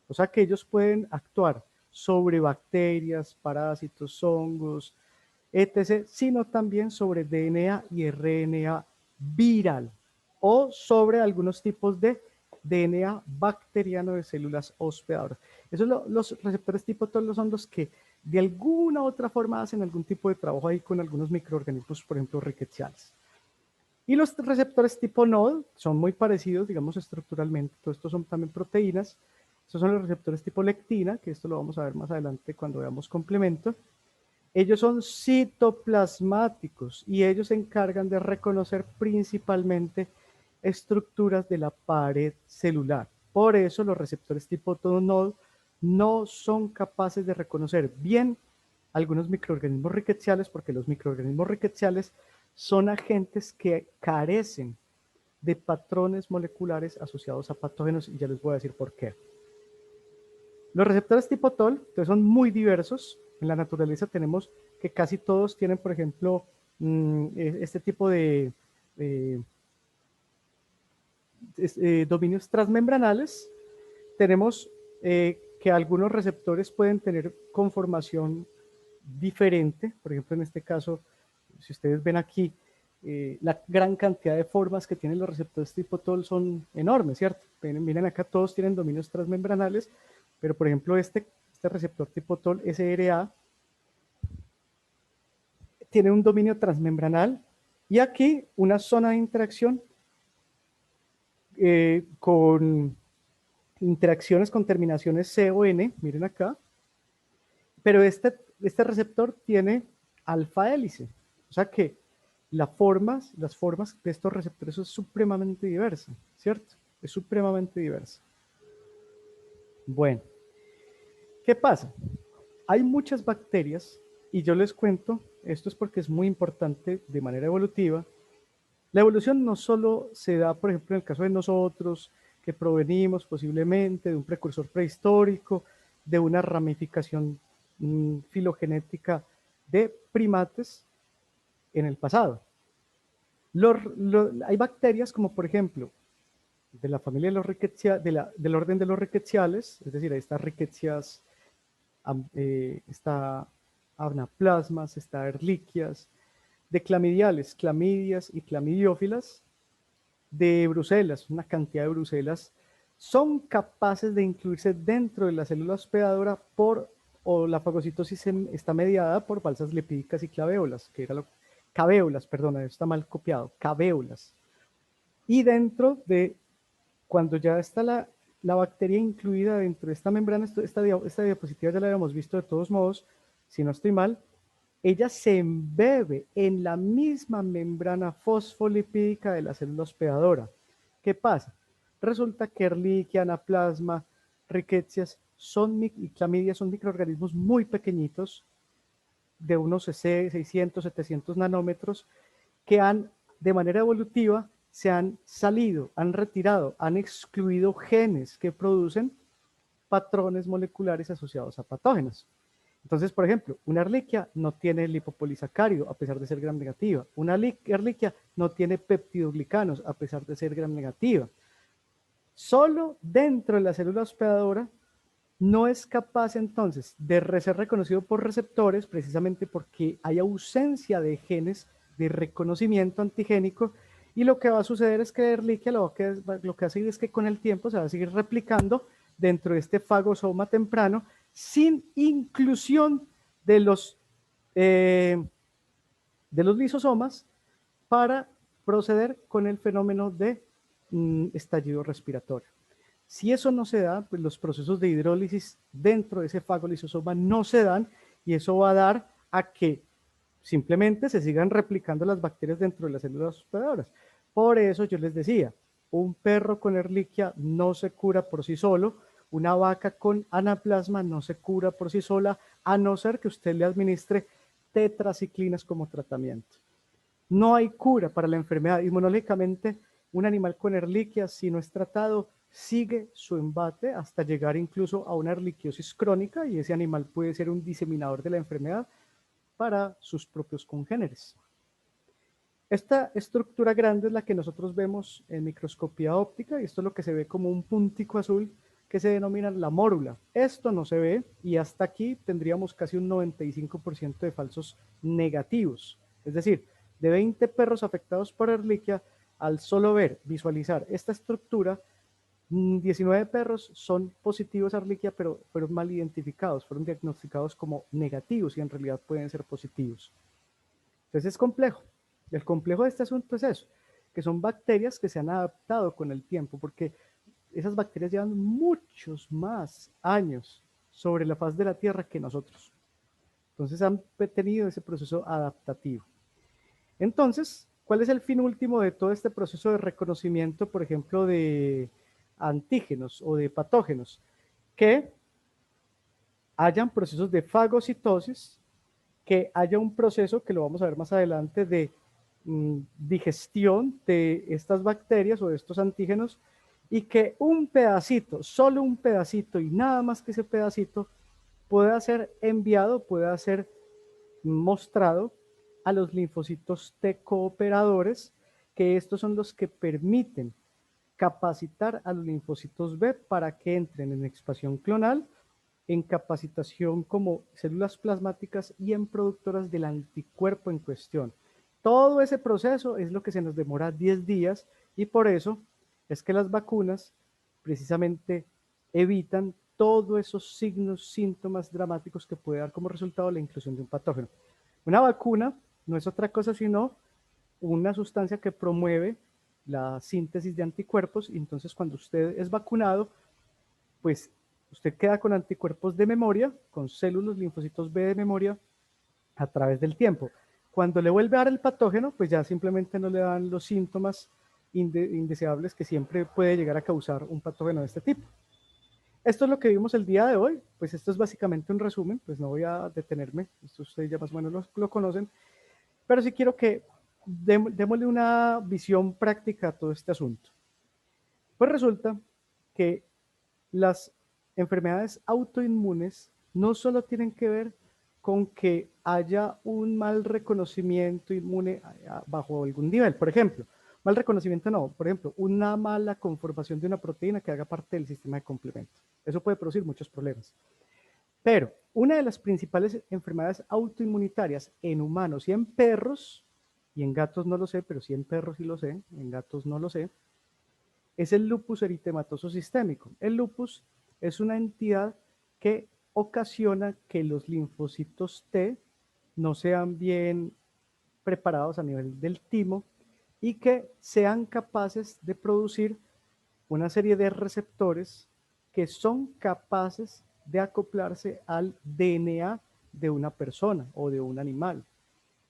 O sea que ellos pueden actuar sobre bacterias, parásitos, hongos, etc., sino también sobre DNA y RNA viral o sobre algunos tipos de DNA bacteriano de células hospedadoras. Los receptores tipo TOL son los que de alguna u otra forma hacen algún tipo de trabajo ahí con algunos microorganismos, por ejemplo, rickettsiales. Y los receptores tipo NOD son muy parecidos, digamos, estructuralmente. Todos estos son también proteínas. Estos son los receptores tipo lectina, que esto lo vamos a ver más adelante cuando veamos complemento. Ellos son citoplasmáticos y ellos se encargan de reconocer principalmente estructuras de la pared celular. Por eso los receptores tipo NOD no son capaces de reconocer bien algunos microorganismos rickettsiales, porque los microorganismos rickettsiales son agentes que carecen de patrones moleculares asociados a patógenos, y ya les voy a decir por qué. Los receptores tipo TOL entonces, son muy diversos. En la naturaleza tenemos que casi todos tienen, por ejemplo, este tipo de dominios transmembranales. Tenemos que algunos receptores pueden tener conformación diferente. Por ejemplo, en este caso, si ustedes ven aquí, la gran cantidad de formas que tienen los receptores tipo TOL son enormes, ¿cierto? Miren acá, todos tienen dominios transmembranales, pero por ejemplo este receptor tipo TOL SRA tiene un dominio transmembranal y aquí una zona de interacción con interacciones con terminaciones C o N, miren acá, pero este receptor tiene alfa hélice, o sea que las formas de estos receptores es supremamente diversa, ¿cierto? Es supremamente diversa. Bueno, ¿qué pasa? Hay muchas bacterias, y yo les cuento, esto es porque es muy importante de manera evolutiva. La evolución no solo se da, por ejemplo, en el caso de nosotros, que provenimos posiblemente de un precursor prehistórico, de una ramificación filogenética de primates en el pasado. Hay bacterias como, por ejemplo, de la familia de los del orden de los rickettsiales, es decir, ahí está Rickettsia, está anaplasmas, está Ehrlichias, de clamidiales, clamidias y clamidiófilas, de Bruselas, una cantidad de Bruselas, son capaces de incluirse dentro de la célula hospedadora o la fagocitosis está mediada por balsas lipídicas y cavéolas, cavéolas, perdona, está mal copiado, cavéolas. Y dentro de, cuando ya está la bacteria incluida dentro de esta membrana, esta diapositiva ya la habíamos visto de todos modos, si no estoy mal, ella se embebe en la misma membrana fosfolipídica de la célula hospedadora. ¿Qué pasa? Resulta que Ehrlichia, Anaplasma, Rickettsia y Clamidia son microorganismos muy pequeñitos, de unos 600, 700 nanómetros, que de manera evolutiva, se han salido, han retirado, han excluido genes que producen patrones moleculares asociados a patógenos. Entonces, por ejemplo, una Ehrlichia no tiene lipopolisacárido, a pesar de ser gram negativa. Una Ehrlichia no tiene peptidoglicanos, a pesar de ser gram negativa. Solo dentro de la célula hospedadora no es capaz entonces de ser reconocido por receptores, precisamente porque hay ausencia de genes de reconocimiento antigénico, y lo que va a suceder es que Ehrlichia lo que hace es que con el tiempo se va a seguir replicando dentro de este fagosoma temprano, sin inclusión de los lisosomas para proceder con el fenómeno de estallido respiratorio. Si eso no se da, pues los procesos de hidrólisis dentro de ese fagolisosoma no se dan, y eso va a dar a que simplemente se sigan replicando las bacterias dentro de las células hospedadoras. Por eso yo les decía, un perro con Ehrlichia no se cura por sí solo, una vaca con anaplasma no se cura por sí sola, a no ser que usted le administre tetraciclinas como tratamiento. No hay cura para la enfermedad. Inmunológicamente, un animal con Ehrlichia, si no es tratado, sigue su embate hasta llegar incluso a una ehrlichiosis crónica, y ese animal puede ser un diseminador de la enfermedad para sus propios congéneres. Esta estructura grande es la que nosotros vemos en microscopía óptica, y esto es lo que se ve como un puntico azul, que se denominan la mórula. Esto no se ve y hasta aquí tendríamos casi un 95% de falsos negativos. Es decir, de 20 perros afectados por Ehrlichia, al solo ver, visualizar esta estructura, 19 perros son positivos a Ehrlichia, pero fueron mal identificados, fueron diagnosticados como negativos y en realidad pueden ser positivos. Entonces es complejo. El complejo de este asunto es eso, que son bacterias que se han adaptado con el tiempo, porque esas bacterias llevan muchos más años sobre la faz de la Tierra que nosotros. Entonces han tenido ese proceso adaptativo. Entonces, ¿cuál es el fin último de todo este proceso de reconocimiento, por ejemplo, de antígenos o de patógenos? Que hayan procesos de fagocitosis, que haya un proceso, que lo vamos a ver más adelante, de digestión de estas bacterias o de estos antígenos, y que un pedacito, solo un pedacito y nada más que ese pedacito, pueda ser enviado, pueda ser mostrado a los linfocitos T cooperadores, que estos son los que permiten capacitar a los linfocitos B para que entren en expansión clonal, en capacitación como células plasmáticas y en productoras del anticuerpo en cuestión. Todo ese proceso es lo que se nos demora 10 días y por eso es que las vacunas precisamente evitan todos esos signos, síntomas dramáticos que puede dar como resultado la inclusión de un patógeno. Una vacuna no es otra cosa sino una sustancia que promueve la síntesis de anticuerpos y entonces cuando usted es vacunado, pues usted queda con anticuerpos de memoria, con células, linfocitos B de memoria a través del tiempo. Cuando le vuelve a dar el patógeno, pues ya simplemente no le dan los síntomas indeseables que siempre puede llegar a causar un patógeno de este tipo. Esto es lo que vimos el día de hoy, pues esto es básicamente un resumen, pues no voy a detenerme, esto ustedes ya más o menos lo conocen, pero sí quiero que démosle una visión práctica a todo este asunto. Pues resulta que las enfermedades autoinmunes no solo tienen que ver con que haya un mal reconocimiento inmune bajo algún nivel. Por ejemplo, mal reconocimiento no, por ejemplo, una mala conformación de una proteína que haga parte del sistema de complemento. Eso puede producir muchos problemas. Pero una de las principales enfermedades autoinmunitarias en humanos y en perros, y en gatos no lo sé, pero sí en perros sí lo sé, en gatos no lo sé, es el lupus eritematoso sistémico. El lupus es una entidad que ocasiona que los linfocitos T no sean bien preparados a nivel del timo y que sean capaces de producir una serie de receptores que son capaces de acoplarse al DNA de una persona o de un animal.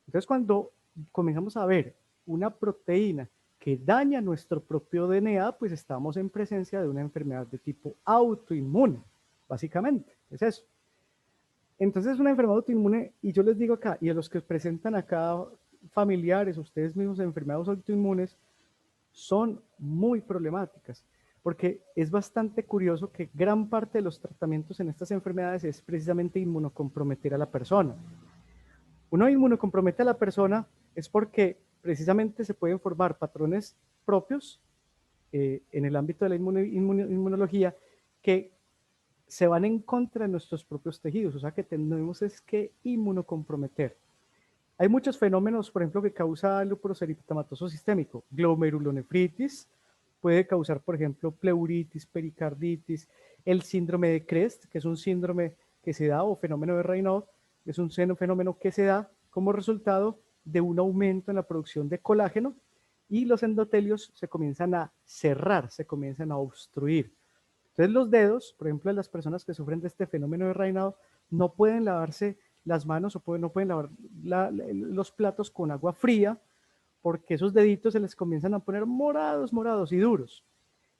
Entonces, cuando comenzamos a ver una proteína que daña nuestro propio DNA, pues estamos en presencia de una enfermedad de tipo autoinmune, básicamente, es eso. Entonces es una enfermedad autoinmune y yo les digo acá, y a los que presentan acá familiares, ustedes mismos enfermedades autoinmunes, son muy problemáticas, porque es bastante curioso que gran parte de los tratamientos en estas enfermedades es precisamente inmunocomprometer a la persona. Uno inmunocompromete a la persona es porque precisamente se pueden formar patrones propios en el ámbito de la inmunología que se van en contra de nuestros propios tejidos, o sea que tenemos es que inmunocomprometer. Hay muchos fenómenos, por ejemplo, que causa el lupus eritematoso sistémico. Glomerulonefritis, puede causar, por ejemplo, pleuritis, pericarditis, el síndrome de Crest, que es un síndrome que se da, o fenómeno de Raynaud, es un fenómeno que se da como resultado de un aumento en la producción de colágeno y los endotelios se comienzan a cerrar, se comienzan a obstruir. Entonces los dedos, por ejemplo, de las personas que sufren de este fenómeno de Raynaud, no pueden lavarse las manos o no pueden lavar los platos con agua fría porque esos deditos se les comienzan a poner morados, morados y duros.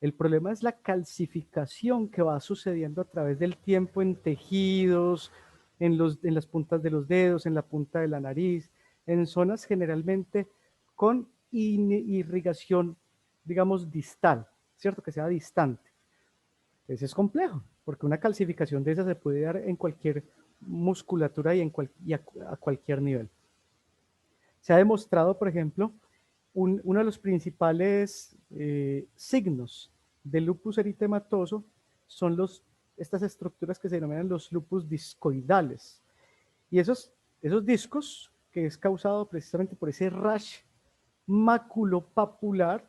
El problema es la calcificación que va sucediendo a través del tiempo en tejidos, en las puntas de los dedos, en la punta de la nariz, en zonas generalmente con irrigación, digamos, distal, ¿cierto? Que sea distante. Entonces es complejo, porque una calcificación de esa se puede dar en cualquier musculatura y a cualquier nivel. Se ha demostrado, por ejemplo, uno de los principales signos del lupus eritematoso son estas estructuras que se denominan los lupus discoidales. Y esos discos, que es causado precisamente por ese rash maculopapular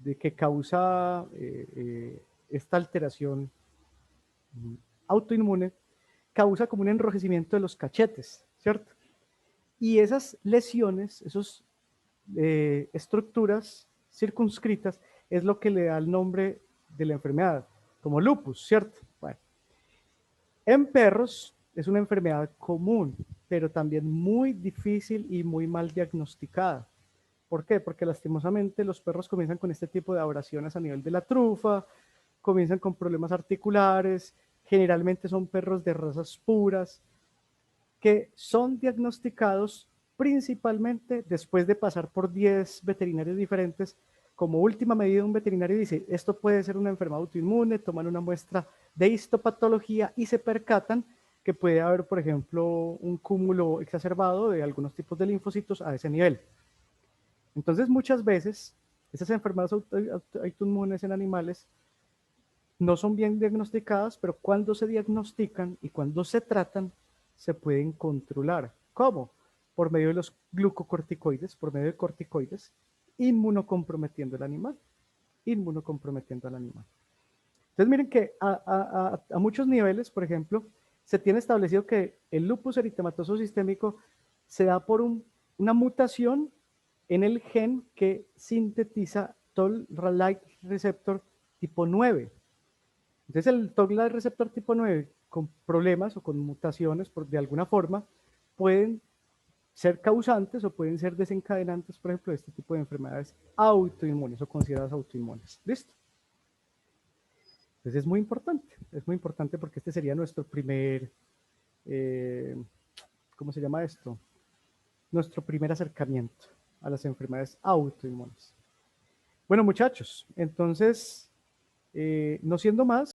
de que causa esta alteración autoinmune, causa como un enrojecimiento de los cachetes, ¿cierto? Y esas lesiones, esas estructuras circunscritas, es lo que le da el nombre de la enfermedad, como lupus, ¿cierto? Bueno, en perros es una enfermedad común, pero también muy difícil y muy mal diagnosticada. ¿Por qué? Porque lastimosamente los perros comienzan con este tipo de abrasiones a nivel de la trufa, comienzan con problemas articulares, generalmente son perros de razas puras, que son diagnosticados principalmente después de pasar por 10 veterinarios diferentes. Como última medida, un veterinario dice, esto puede ser una enfermedad autoinmune, toman una muestra de histopatología y se percatan que puede haber, por ejemplo, un cúmulo exacerbado de algunos tipos de linfocitos a ese nivel. Entonces, muchas veces, esas enfermedades autoinmunes en animales no son bien diagnosticadas, pero cuando se diagnostican y cuando se tratan, se pueden controlar. ¿Cómo? Por medio de los glucocorticoides, por medio de corticoides, inmunocomprometiendo al animal. Inmunocomprometiendo al animal. Entonces, miren que a muchos niveles, por ejemplo, se tiene establecido que el lupus eritematoso sistémico se da por una mutación en el gen que sintetiza Toll-like receptor tipo 9. Entonces el Toll-like receptor tipo 9 con problemas o con mutaciones de alguna forma pueden ser causantes o pueden ser desencadenantes, por ejemplo, de este tipo de enfermedades autoinmunes o consideradas autoinmunes. ¿Listo? Entonces es muy importante porque este sería nuestro primer, ¿cómo se llama esto? Nuestro primer acercamiento a las enfermedades autoinmunes. Bueno, muchachos, entonces, no siendo más,